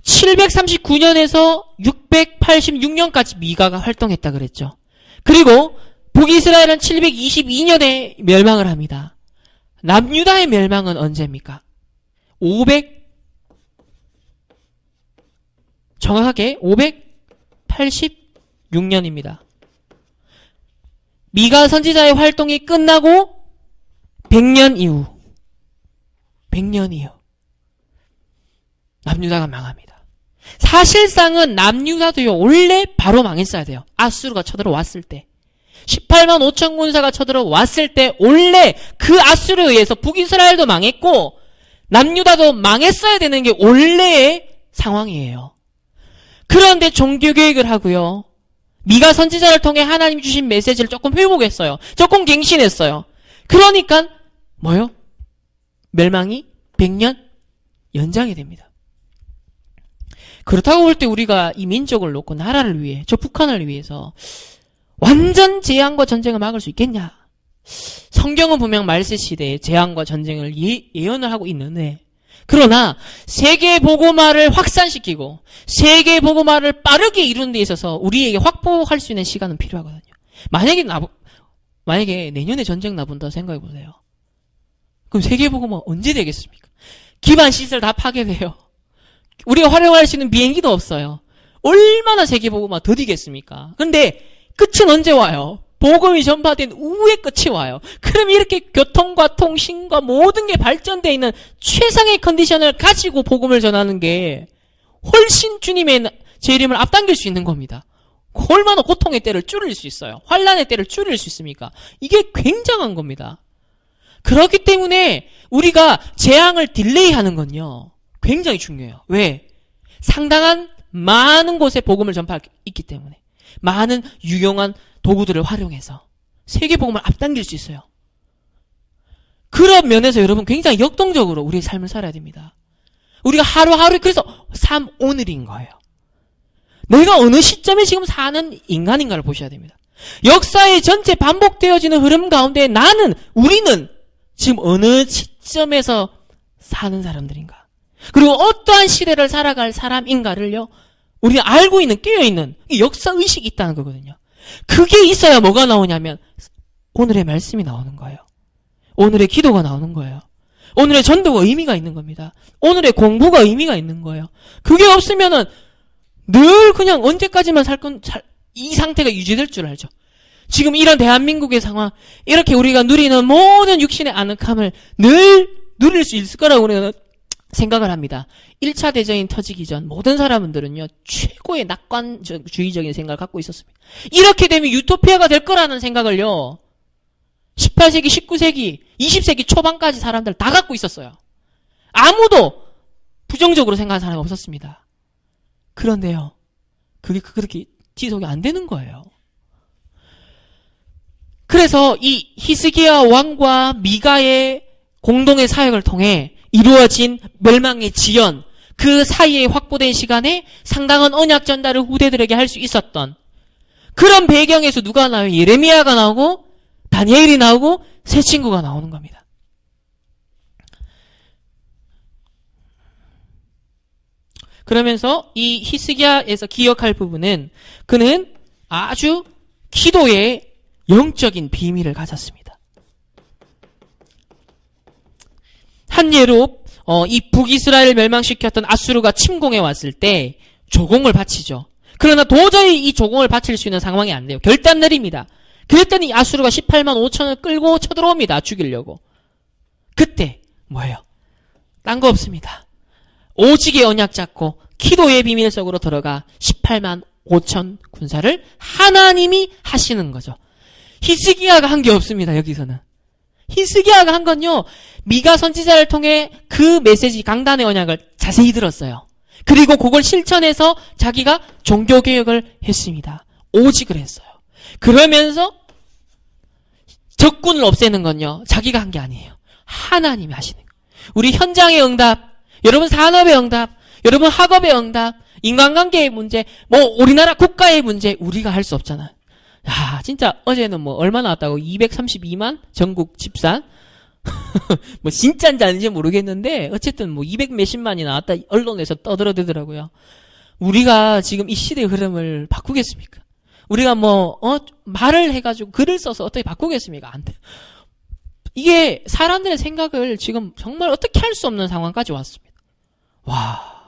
739년에서 686년까지 미가가 활동했다 그랬죠. 그리고 북이스라엘은 722년에 멸망을 합니다. 남유다의 멸망은 언제입니까? 정확하게 586년입니다. 미가 선지자의 활동이 끝나고 100년 이후 남유다가 망합니다. 사실상은 남유다도요, 원래 바로 망했어야 돼요. 아수르가 쳐들어왔을 때. 18만 5천 군사가 쳐들어왔을 때 원래 그 아수르에 의해서 북이스라엘도 망했고 남유다도 망했어야 되는 게 원래의 상황이에요. 그런데 종교개혁을 하고요, 미가 선지자를 통해 하나님 주신 메시지를 조금 회복했어요. 조금 갱신했어요. 그러니까 멸망이 100년 연장이 됩니다. 그렇다고 볼 때 우리가 이 민족을 놓고 나라를 위해, 저 북한을 위해서 완전 재앙과 전쟁을 막을 수 있겠냐? 성경은 분명 말세 시대에 재앙과 전쟁을 예언을 하고 있는데, 그러나 세계 복음화를 확산시키고 세계 복음화를 빠르게 이루는 데 있어서 우리에게 확보할 수 있는 시간은 필요하거든요. 만약에 만약에 내년에 전쟁 나본다 생각해 보세요. 그럼 세계복음은 언제 되겠습니까? 기반 시설 다 파괴돼요. 우리가 활용할 수 있는 비행기도 없어요. 얼마나 세계복음화 더디겠습니까? 근데 끝은 언제 와요? 복음이 전파된 후에 끝이 와요. 그럼 이렇게 교통과 통신과 모든 게 발전되어 있는 최상의 컨디션을 가지고 복음을 전하는 게 훨씬 주님의 재림을 앞당길 수 있는 겁니다. 얼마나 고통의 때를 줄일 수 있어요? 환란의 때를 줄일 수 있습니까? 이게 굉장한 겁니다. 그렇기 때문에 우리가 재앙을 딜레이하는 건요, 굉장히 중요해요. 왜? 상당한 많은 곳에 복음을 전파하기 있기 때문에 많은 유용한 도구들을 활용해서 세계복음을 앞당길 수 있어요. 그런 면에서 여러분 굉장히 역동적으로 우리의 삶을 살아야 됩니다. 우리가 하루하루, 그래서 삶 오늘인 거예요. 내가 어느 시점에 지금 사는 인간인가를 보셔야 됩니다. 역사의 전체 반복되어지는 흐름 가운데 우리는 지금 어느 시점에서 사는 사람들인가, 그리고 어떠한 시대를 살아갈 사람인가를요, 우리가 알고 있는, 깨어있는 이 역사의식이 있다는 거거든요. 그게 있어야 뭐가 나오냐면 오늘의 말씀이 나오는 거예요. 오늘의 기도가 나오는 거예요. 오늘의 전도가 의미가 있는 겁니다. 오늘의 공부가 의미가 있는 거예요. 그게 없으면은 늘 그냥 언제까지만 이 상태가 유지될 줄 알죠. 지금 이런 대한민국의 상황, 이렇게 우리가 누리는 모든 육신의 아늑함을 늘 누릴 수 있을 거라고 우리는 생각을 합니다. 1차 대전이 터지기 전 모든 사람들은요, 최고의 낙관주의적인 생각을 갖고 있었습니다. 이렇게 되면 유토피아가 될 거라는 생각을요, 18세기, 19세기, 20세기 초반까지 사람들 다 갖고 있었어요. 아무도 부정적으로 생각하는 사람이 없었습니다. 그런데요, 그게 그렇게 지속이 안 되는 거예요. 그래서 이 히스기야 왕과 미가의 공동의 사역을 통해 이루어진 멸망의 지연, 그 사이에 확보된 시간에 상당한 언약 전달을 후대들에게 할 수 있었던 그런 배경에서 누가 나와요? 예레미야가 나오고 다니엘이 나오고 세 친구가 나오는 겁니다. 그러면서 이 히스기야에서 기억할 부분은 그는 아주 기도의 영적인 비밀을 가졌습니다. 한 예로 이 북이스라엘을 멸망시켰던 아수르가 침공해 왔을 때 조공을 바치죠. 그러나 도저히 이 조공을 바칠 수 있는 상황이 안 돼요. 결단 내립니다. 그랬더니 아수르가 18만 5천을 끌고 쳐들어옵니다. 죽이려고. 그때 뭐예요? 딴 거 없습니다. 오직의 언약 잡고 기도의 비밀 속으로 들어가 18만 5천 군사를 하나님이 하시는 거죠. 히스기야가 한 게 없습니다. 여기서는. 히스기야가 한 건요, 미가 선지자를 통해 그 메시지, 강단의 언약을 자세히 들었어요. 그리고 그걸 실천해서 자기가 종교개혁을 했습니다. 오직을 했어요. 그러면서 적군을 없애는 건요, 자기가 한 게 아니에요. 하나님이 하시는 거예요. 우리 현장의 응답, 여러분 산업의 응답, 여러분 학업의 응답, 인간관계의 문제, 우리나라 국가의 문제, 우리가 할 수 없잖아요. 야, 진짜 어제는 얼마 나왔다고? 232만? 전국 집산? 진짜인지 아닌지 모르겠는데 어쨌든 200 몇십만이 나왔다 언론에서 떠들어대더라고요. 우리가 지금 이 시대의 흐름을 바꾸겠습니까? 우리가 말을 해가지고 글을 써서 어떻게 바꾸겠습니까? 안 돼. 이게 사람들의 생각을 지금 정말 어떻게 할 수 없는 상황까지 왔습니다. 와,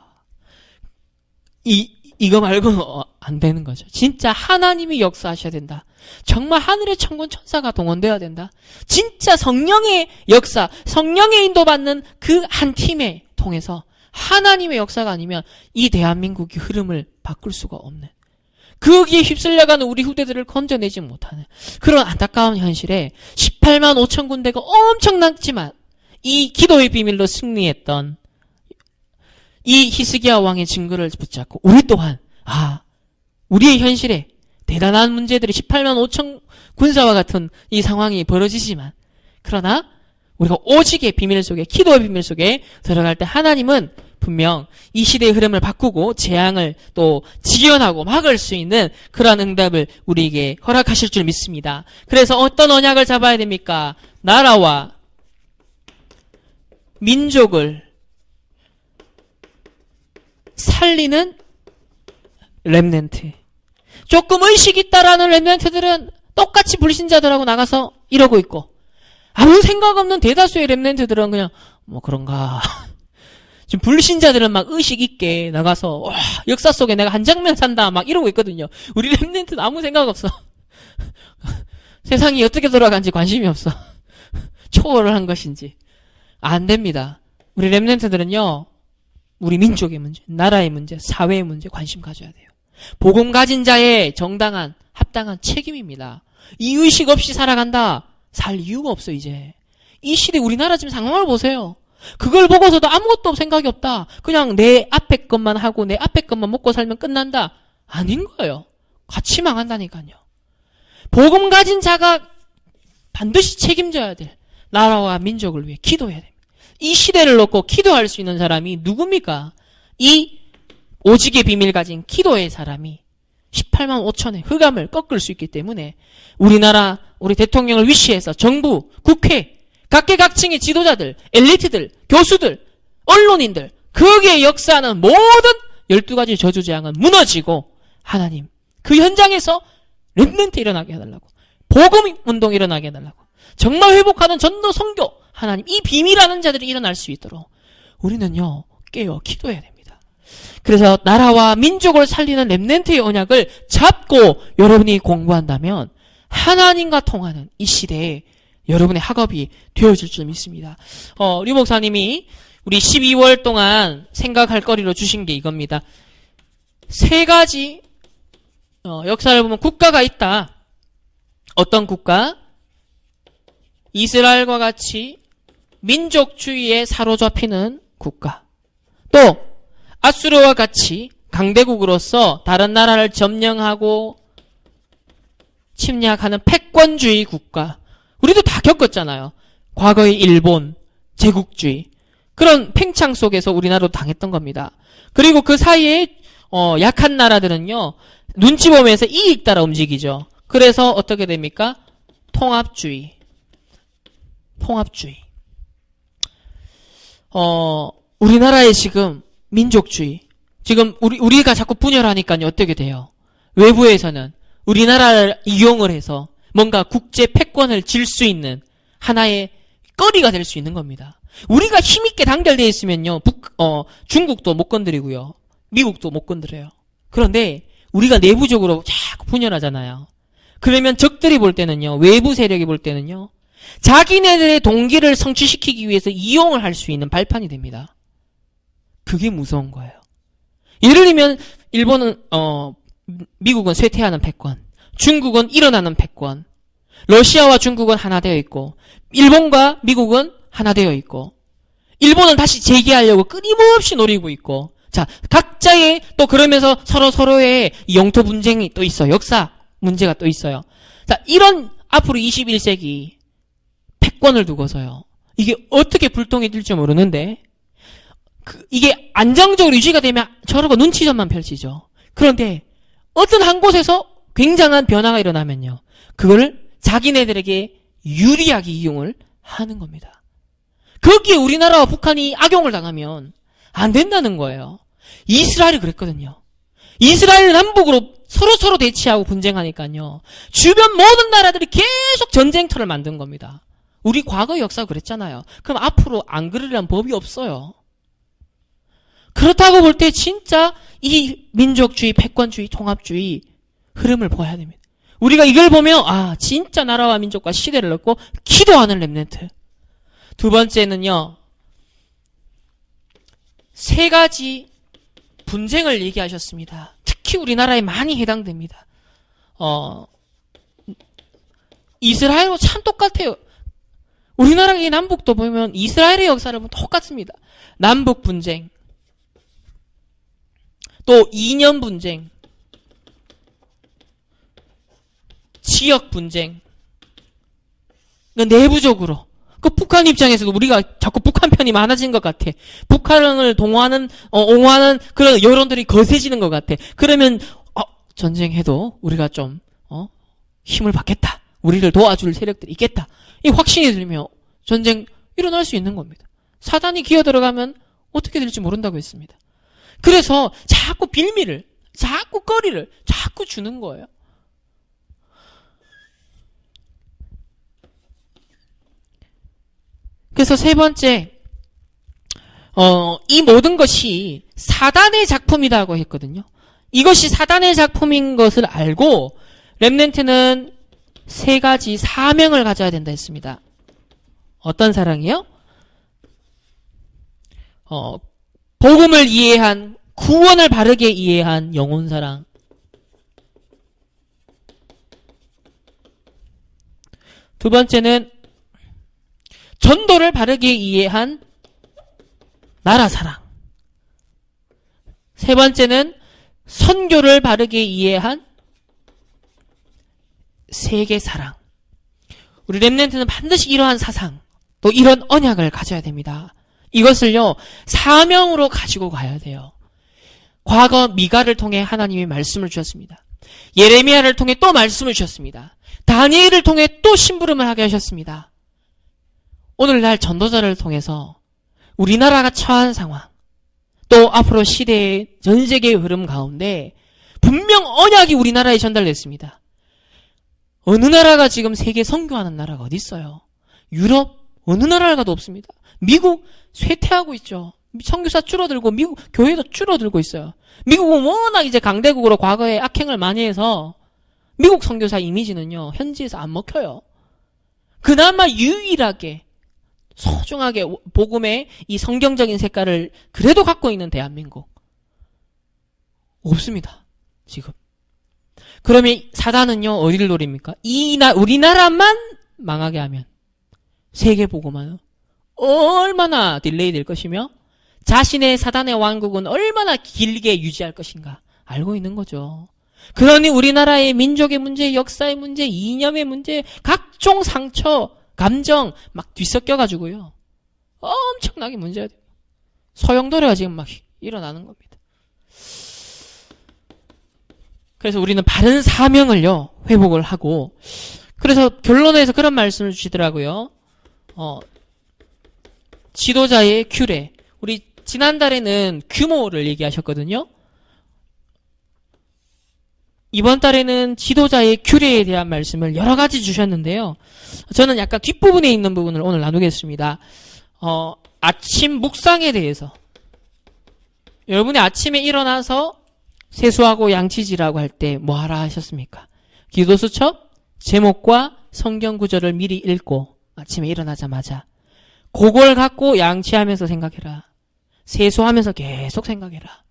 이거 말고는 안 되는 거죠. 진짜 하나님이 역사하셔야 된다. 정말 하늘의 천군 천사가 동원되어야 된다. 진짜 성령의 역사, 성령의 인도받는 그 한 팀에 통해서 하나님의 역사가 아니면 이 대한민국의 흐름을 바꿀 수가 없는, 거기에 휩쓸려가는 우리 후대들을 건져내지 못하는 그런 안타까운 현실에 18만 5천 군대가 엄청났지만 이 기도의 비밀로 승리했던 이 히스기야 왕의 증거를 붙잡고 우리 또한 우리의 현실에 대단한 문제들이 18만 5천 군사와 같은 이 상황이 벌어지지만, 그러나 우리가 오직의 비밀 속에, 기도의 비밀 속에 들어갈 때 하나님은 분명 이 시대의 흐름을 바꾸고 재앙을 또 지연하고 막을 수 있는 그러한 응답을 우리에게 허락하실 줄 믿습니다. 그래서 어떤 언약을 잡아야 됩니까? 나라와 민족을 살리는 렘넌트. 조금 의식 있다라는 렘넌트들은 똑같이 불신자들하고 나가서 이러고 있고, 아무 생각 없는 대다수의 렘넌트들은 그냥 뭐 그런가. 지금 불신자들은 막 의식 있게 나가서 와, 역사 속에 내가 한 장면 산다 막 이러고 있거든요. 우리 렘넌트는 아무 생각 없어. 세상이 어떻게 돌아가는지 관심이 없어. 초월을 한 것인지. 안 됩니다. 우리 렘넌트들은요, 우리 민족의 문제, 나라의 문제, 사회의 문제 관심 가져야 돼요. 복음 가진 자의 정당한 합당한 책임입니다. 이 의식 없이 살아간다. 살 이유가 없어 이제. 이 시대 우리나라 지금 상황을 보세요. 그걸 보고서도 아무것도 생각이 없다. 그냥 내 앞에 것만 하고 내 앞에 것만 먹고 살면 끝난다. 아닌 거예요. 같이 망한다니까요. 복음 가진 자가 반드시 책임져야 될 나라와 민족을 위해 기도해야 됩니다. 이 시대를 놓고 기도할 수 있는 사람이 누굽니까? 이 오직의 비밀 가진 기도의 사람이 18만 5천의 흑암을 꺾을 수 있기 때문에 우리나라 우리 대통령을 위시해서 정부, 국회, 각계각층의 지도자들, 엘리트들, 교수들, 언론인들 거기에 역사하는 모든 12가지 저주재앙은 무너지고 하나님 그 현장에서 렘넌트 일어나게 해달라고, 복음 운동 일어나게 해달라고, 정말 회복하는 전도 선교 하나님 이 비밀하는 자들이 일어날 수 있도록 우리는요 깨어 기도해야 됩니다. 그래서 나라와 민족을 살리는 렘넌트의 언약을 잡고 여러분이 공부한다면 하나님과 통하는 이 시대에 여러분의 학업이 되어질 줄 믿습니다. 류 목사님이 우리 12월 동안 생각할 거리로 주신 게 이겁니다. 3가지 역사를 보면 국가가 있다. 어떤 국가? 이스라엘과 같이 민족주의에 사로잡히는 국가. 또 아수르와 같이 강대국으로서 다른 나라를 점령하고 침략하는 패권주의 국가. 우리도 다 겪었잖아요. 과거의 일본, 제국주의. 그런 팽창 속에서 우리나라도 당했던 겁니다. 그리고 그 사이에 약한 나라들은요. 눈치 보면서 이익 따라 움직이죠. 그래서 어떻게 됩니까? 통합주의. 우리나라의 지금 민족주의. 지금 우리가 자꾸 분열하니까요. 어떻게 돼요? 외부에서는 우리나라를 이용을 해서 뭔가 국제 패권을 질 수 있는 하나의 거리가 될 수 있는 겁니다. 우리가 힘있게 단결되어 있으면요. 중국도 못 건드리고요. 미국도 못 건드려요. 그런데 우리가 내부적으로 자꾸 분열하잖아요. 그러면 적들이 볼 때는요. 외부 세력이 볼 때는요. 자기네들의 동기를 성취시키기 위해서 이용을 할 수 있는 발판이 됩니다. 그게 무서운 거예요. 예를 들면 일본은 미국은 쇠퇴하는 패권, 중국은 일어나는 패권, 러시아와 중국은 하나 되어 있고 일본과 미국은 하나 되어 있고 일본은 다시 재기하려고 끊임없이 노리고 있고 자 각자의 또 그러면서 서로의 영토 분쟁이 또 있어요. 역사 문제가 또 있어요. 자 이런 앞으로 21세기 패권을 두고서요. 이게 어떻게 불똥이 뜰지 모르는데 이게 안정적으로 유지가 되면 저러고 눈치전만 펼치죠. 그런데 어떤 한 곳에서 굉장한 변화가 일어나면요. 그거를 자기네들에게 유리하게 이용을 하는 겁니다. 거기에 우리나라와 북한이 악용을 당하면 안 된다는 거예요. 이스라엘이 그랬거든요. 이스라엘 남북으로 서로 대치하고 분쟁하니까요. 주변 모든 나라들이 계속 전쟁터를 만든 겁니다. 우리 과거 역사가 그랬잖아요. 그럼 앞으로 안 그러려는 법이 없어요. 그렇다고 볼 때 진짜 이 민족주의, 패권주의, 통합주의 흐름을 보아야 됩니다. 우리가 이걸 보면 진짜 나라와 민족과 시대를 넣고 기도하는 렘넌트. 두 번째는요. 3가지 분쟁을 얘기하셨습니다. 특히 우리나라에 많이 해당됩니다. 이스라엘하고 참 똑같아요. 우리나라의 남북도 보면 이스라엘의 역사를 보면 똑같습니다. 남북 분쟁, 또 이념 분쟁, 지역 분쟁. 그러니까 내부적으로. 그 북한 입장에서도 우리가 자꾸 북한 편이 많아진 것 같아. 북한을 옹호하는 그런 여론들이 거세지는 것 같아. 그러면 전쟁해도 우리가 좀 힘을 받겠다. 우리를 도와줄 세력들이 있겠다. 이 확신이 들면 전쟁 일어날 수 있는 겁니다. 사단이 기어 들어가면 어떻게 될지 모른다고 했습니다. 그래서 자꾸 빌미를, 자꾸 거리를 자꾸 주는 거예요. 그래서 세 번째, 이 모든 것이 사단의 작품이라고 했거든요. 이것이 사단의 작품인 것을 알고 렘넌트는 세 가지 사명을 가져야 된다 했습니다. 어떤 사랑이요? 복음을 이해한, 구원을 바르게 이해한 영혼 사랑. 두 번째는 전도를 바르게 이해한 나라 사랑. 세 번째는 선교를 바르게 이해한 세계 사랑. 우리 렘넌트는 반드시 이러한 사상, 또 이런 언약을 가져야 됩니다. 이것을요, 사명으로 가지고 가야 돼요. 과거 미가를 통해 하나님이 말씀을 주셨습니다. 예레미야를 통해 또 말씀을 주셨습니다. 다니엘을 통해 또 심부름을 하게 하셨습니다. 오늘날 전도자를 통해서 우리나라가 처한 상황, 또 앞으로 시대의 전 세계의 흐름 가운데 분명 언약이 우리나라에 전달됐습니다. 어느 나라가 지금 세계 선교하는 나라가 어디 있어요? 유럽 어느 나라가도 없습니다. 미국 쇠퇴하고 있죠. 선교사 줄어들고 미국 교회도 줄어들고 있어요. 미국은 워낙 이제 강대국으로 과거에 악행을 많이 해서 미국 선교사 이미지는요, 현지에서 안 먹혀요. 그나마 유일하게 소중하게 복음의 이 성경적인 색깔을 그래도 갖고 있는 대한민국 없습니다. 지금. 그러면 사단은요, 어디를 노립니까? 우리나라만 망하게 하면 세계 복음화는 얼마나 딜레이 될 것이며 자신의 사단의 왕국은 얼마나 길게 유지할 것인가 알고 있는 거죠. 그러니 우리나라의 민족의 문제, 역사의 문제, 이념의 문제, 각종 상처, 감정 막 뒤섞여가지고요. 엄청나게 문제가 돼요. 소용돌이가 지금 막 일어나는 겁니다. 그래서 우리는 바른 사명을요, 회복을 하고, 그래서 결론에서 그런 말씀을 주시더라고요. 지도자의 규례. 우리 지난달에는 규모를 얘기하셨거든요. 이번 달에는 지도자의 규례에 대한 말씀을 여러 가지 주셨는데요. 저는 약간 뒷부분에 있는 부분을 오늘 나누겠습니다. 아침 묵상에 대해서. 여러분이 아침에 일어나서 세수하고 양치질하고 할 때 뭐 하라 하셨습니까? 기도수첩, 제목과 성경 구절을 미리 읽고 아침에 일어나자마자 그걸 갖고 양치하면서 생각해라. 세수하면서 계속 생각해라.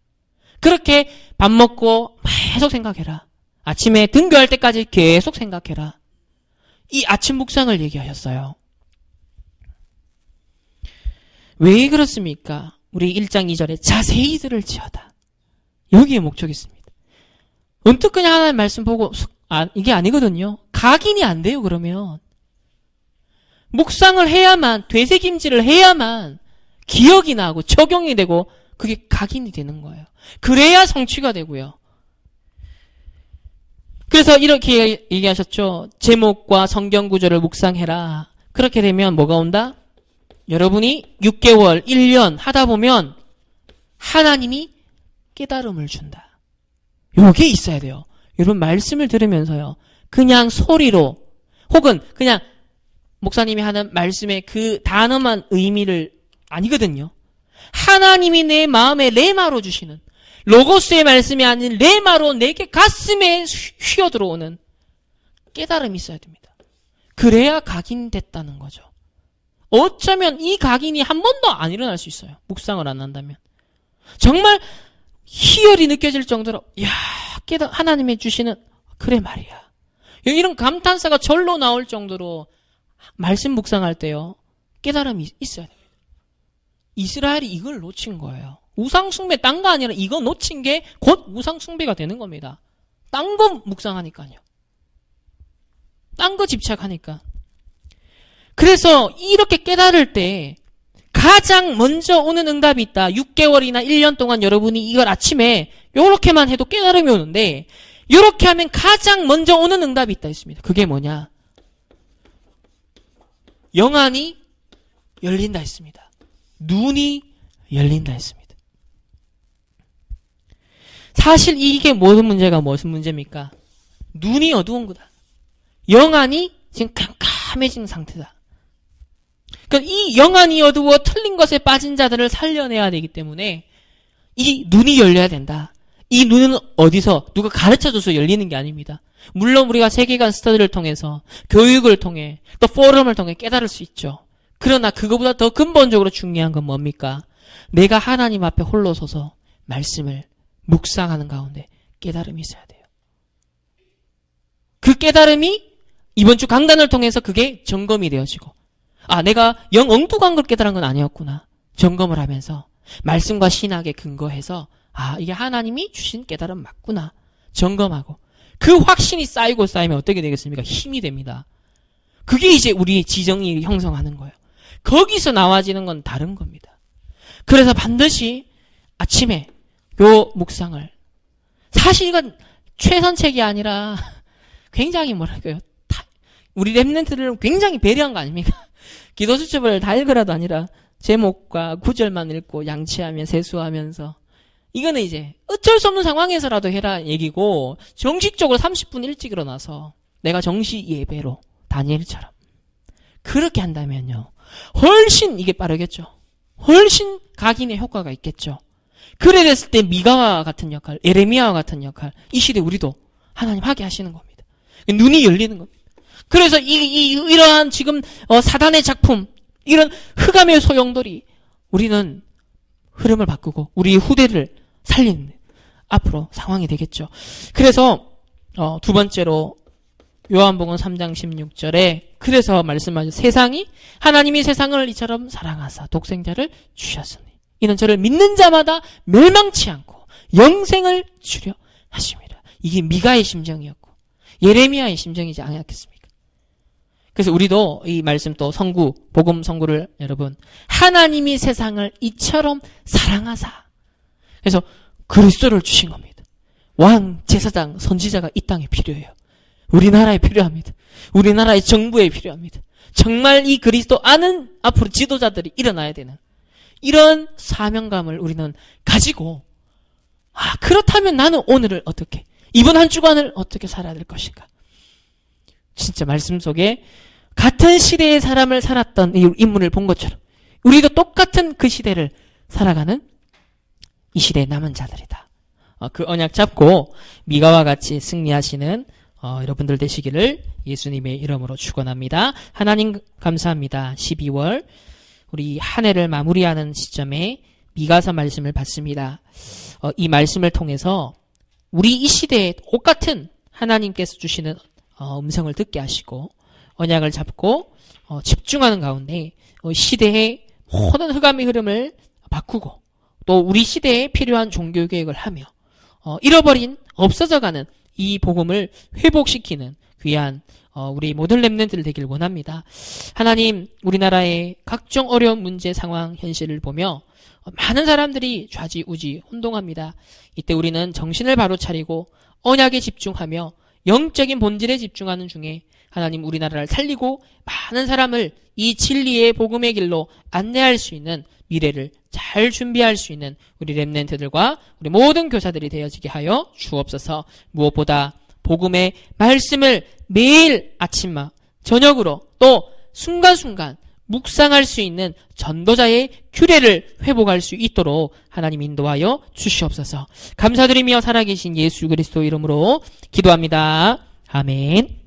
그렇게 밥 먹고 계속 생각해라. 아침에 등교할 때까지 계속 생각해라. 이 아침 묵상을 얘기하셨어요. 왜 그렇습니까? 우리 1장 2절에 자세히 들을지어다. 여기에 목적이 있습니다. 언뜻 그냥 하나님 말씀 보고 이게 아니거든요. 각인이 안 돼요. 그러면 묵상을 해야만, 되새김질을 해야만 기억이 나고 적용이 되고 그게 각인이 되는 거예요. 그래야 성취가 되고요. 그래서 이렇게 얘기하셨죠. 제목과 성경 구절을 묵상해라. 그렇게 되면 뭐가 온다? 여러분이 6개월, 1년 하다 보면 하나님이 깨달음을 준다. 요게 있어야 돼요. 여러분 말씀을 들으면서요. 그냥 소리로 혹은 그냥 목사님이 하는 말씀의 그 단어만 의미를 아니거든요. 하나님이 내 마음에 레마로 주시는 로고스의 말씀이 아닌 레마로 내게 가슴에 휘어 들어오는 깨달음이 있어야 됩니다. 그래야 각인됐다는 거죠. 어쩌면 이 각인이 한 번도 안 일어날 수 있어요. 묵상을 안 한다면. 정말 희열이 느껴질 정도로 하나님이 주시는 그래 말이야. 이런 감탄사가 절로 나올 정도로 말씀 묵상할 때요. 깨달음이 있어야 됩니다. 이스라엘이 이걸 놓친 거예요. 우상숭배 딴 거 아니라 이거 놓친 게 곧 우상숭배가 되는 겁니다. 딴 거 묵상하니까요. 딴 거 집착하니까. 그래서 이렇게 깨달을 때 가장 먼저 오는 응답이 있다. 6개월이나 1년 동안 여러분이 이걸 아침에 요렇게만 해도 깨달음이 오는데 요렇게 하면 가장 먼저 오는 응답이 있다 했습니다. 그게 뭐냐? 영안이 열린다 했습니다. 눈이 열린다 했습니다. 사실 이게 무슨 문제입니까? 눈이 어두운 거다. 영안이 지금 캄캄해진 상태다. 그러니까 이 영안이 어두워 틀린 것에 빠진 자들을 살려내야 되기 때문에 이 눈이 열려야 된다. 이 눈은 어디서 누가 가르쳐줘서 열리는 게 아닙니다. 물론 우리가 세계관 스터디를 통해서 교육을 통해 또 포럼을 통해 깨달을 수 있죠. 그러나 그거보다 더 근본적으로 중요한 건 뭡니까? 내가 하나님 앞에 홀로 서서 말씀을 묵상하는 가운데 깨달음이 있어야 돼요. 그 깨달음이 이번 주 강단을 통해서 그게 점검이 되어지고, 아, 내가 영 엉뚱한 걸 깨달은 건 아니었구나. 점검을 하면서 말씀과 신학에 근거해서 아, 이게 하나님이 주신 깨달음 맞구나. 점검하고 그 확신이 쌓이고 쌓이면 어떻게 되겠습니까? 힘이 됩니다. 그게 이제 우리 지정이 형성하는 거예요. 거기서 나와지는 건 다른 겁니다. 그래서 반드시 아침에 요 묵상을, 사실 이건 최선책이 아니라 굉장히 뭐랄까요, 우리 랩런트들은 굉장히 배려한 거 아닙니까? 기도 수첩을 다 읽으라도 아니라 제목과 구절만 읽고 양치하며 세수하면서, 이거는 이제 어쩔 수 없는 상황에서라도 해라 얘기고, 정식적으로 30분 일찍 일어나서 내가 정시 예배로 다니엘처럼 그렇게 한다면요, 훨씬 이게 빠르겠죠. 훨씬 각인의 효과가 있겠죠. 그래 됐을 때 미가와 같은 역할, 예레미야와 같은 역할, 이 시대 우리도 하나님 하게 하시는 겁니다. 눈이 열리는 겁니다. 그래서 이러한 지금 사단의 작품, 이런 흑암의 소용돌이, 우리는 흐름을 바꾸고 우리 후대를 살리는 앞으로 상황이 되겠죠. 그래서 두 번째로 요한복음 3장 16절에 그래서 말씀하죠. 세상이, 하나님이 세상을 이처럼 사랑하사 독생자를 주셨으니 이는 저를 믿는 자마다 멸망치 않고 영생을 주려 하십니다. 이게 미가의 심정이었고 예레미야의 심정이지 않았겠습니까? 그래서 우리도 이 말씀 또 선구, 복음 선구를 여러분, 하나님이 세상을 이처럼 사랑하사, 그래서 그리스도를 주신 겁니다. 왕, 제사장, 선지자가 이 땅에 필요해요. 우리나라에 필요합니다. 우리나라의 정부에 필요합니다. 정말 이 그리스도 아는 앞으로 지도자들이 일어나야 되는 이런 사명감을 우리는 가지고, 아, 그렇다면 나는 오늘을 어떻게, 이번 한 주간을 어떻게 살아야 될 것인가. 진짜 말씀 속에 같은 시대의 사람을 살았던 이 인물을 본 것처럼 우리도 똑같은 그 시대를 살아가는 이 시대의 남은 자들이다. 그 언약 잡고 미가와 같이 승리하시는 여러분들 되시기를 예수님의 이름으로 축원합니다. 하나님 감사합니다. 12월 우리 한 해를 마무리하는 시점에 미가서 말씀을 받습니다. 이 말씀을 통해서 우리 이 시대에 똑같은 하나님께서 주시는 음성을 듣게 하시고 언약을 잡고 집중하는 가운데 시대의 모든 흑암의 흐름을 바꾸고 또 우리 시대에 필요한 종교개혁을 하며 잃어버린, 없어져가는 이 복음을 회복시키는 귀한 우리 모든 렘넌트들 되길 원합니다. 하나님, 우리나라의 각종 어려운 문제, 상황, 현실을 보며 많은 사람들이 좌지우지 혼동합니다. 이때 우리는 정신을 바로 차리고 언약에 집중하며 영적인 본질에 집중하는 중에 하나님 우리나라를 살리고 많은 사람을 이 진리의 복음의 길로 안내할 수 있는 미래를 잘 준비할 수 있는 우리 렘넌트들과 우리 모든 교사들이 되어지게 하여 주옵소서. 무엇보다 복음의 말씀을 매일 아침마 저녁으로 또 순간순간 묵상할 수 있는 전도자의 규례를 회복할 수 있도록 하나님 인도하여 주시옵소서. 감사드리며 살아계신 예수 그리스도 이름으로 기도합니다. 아멘.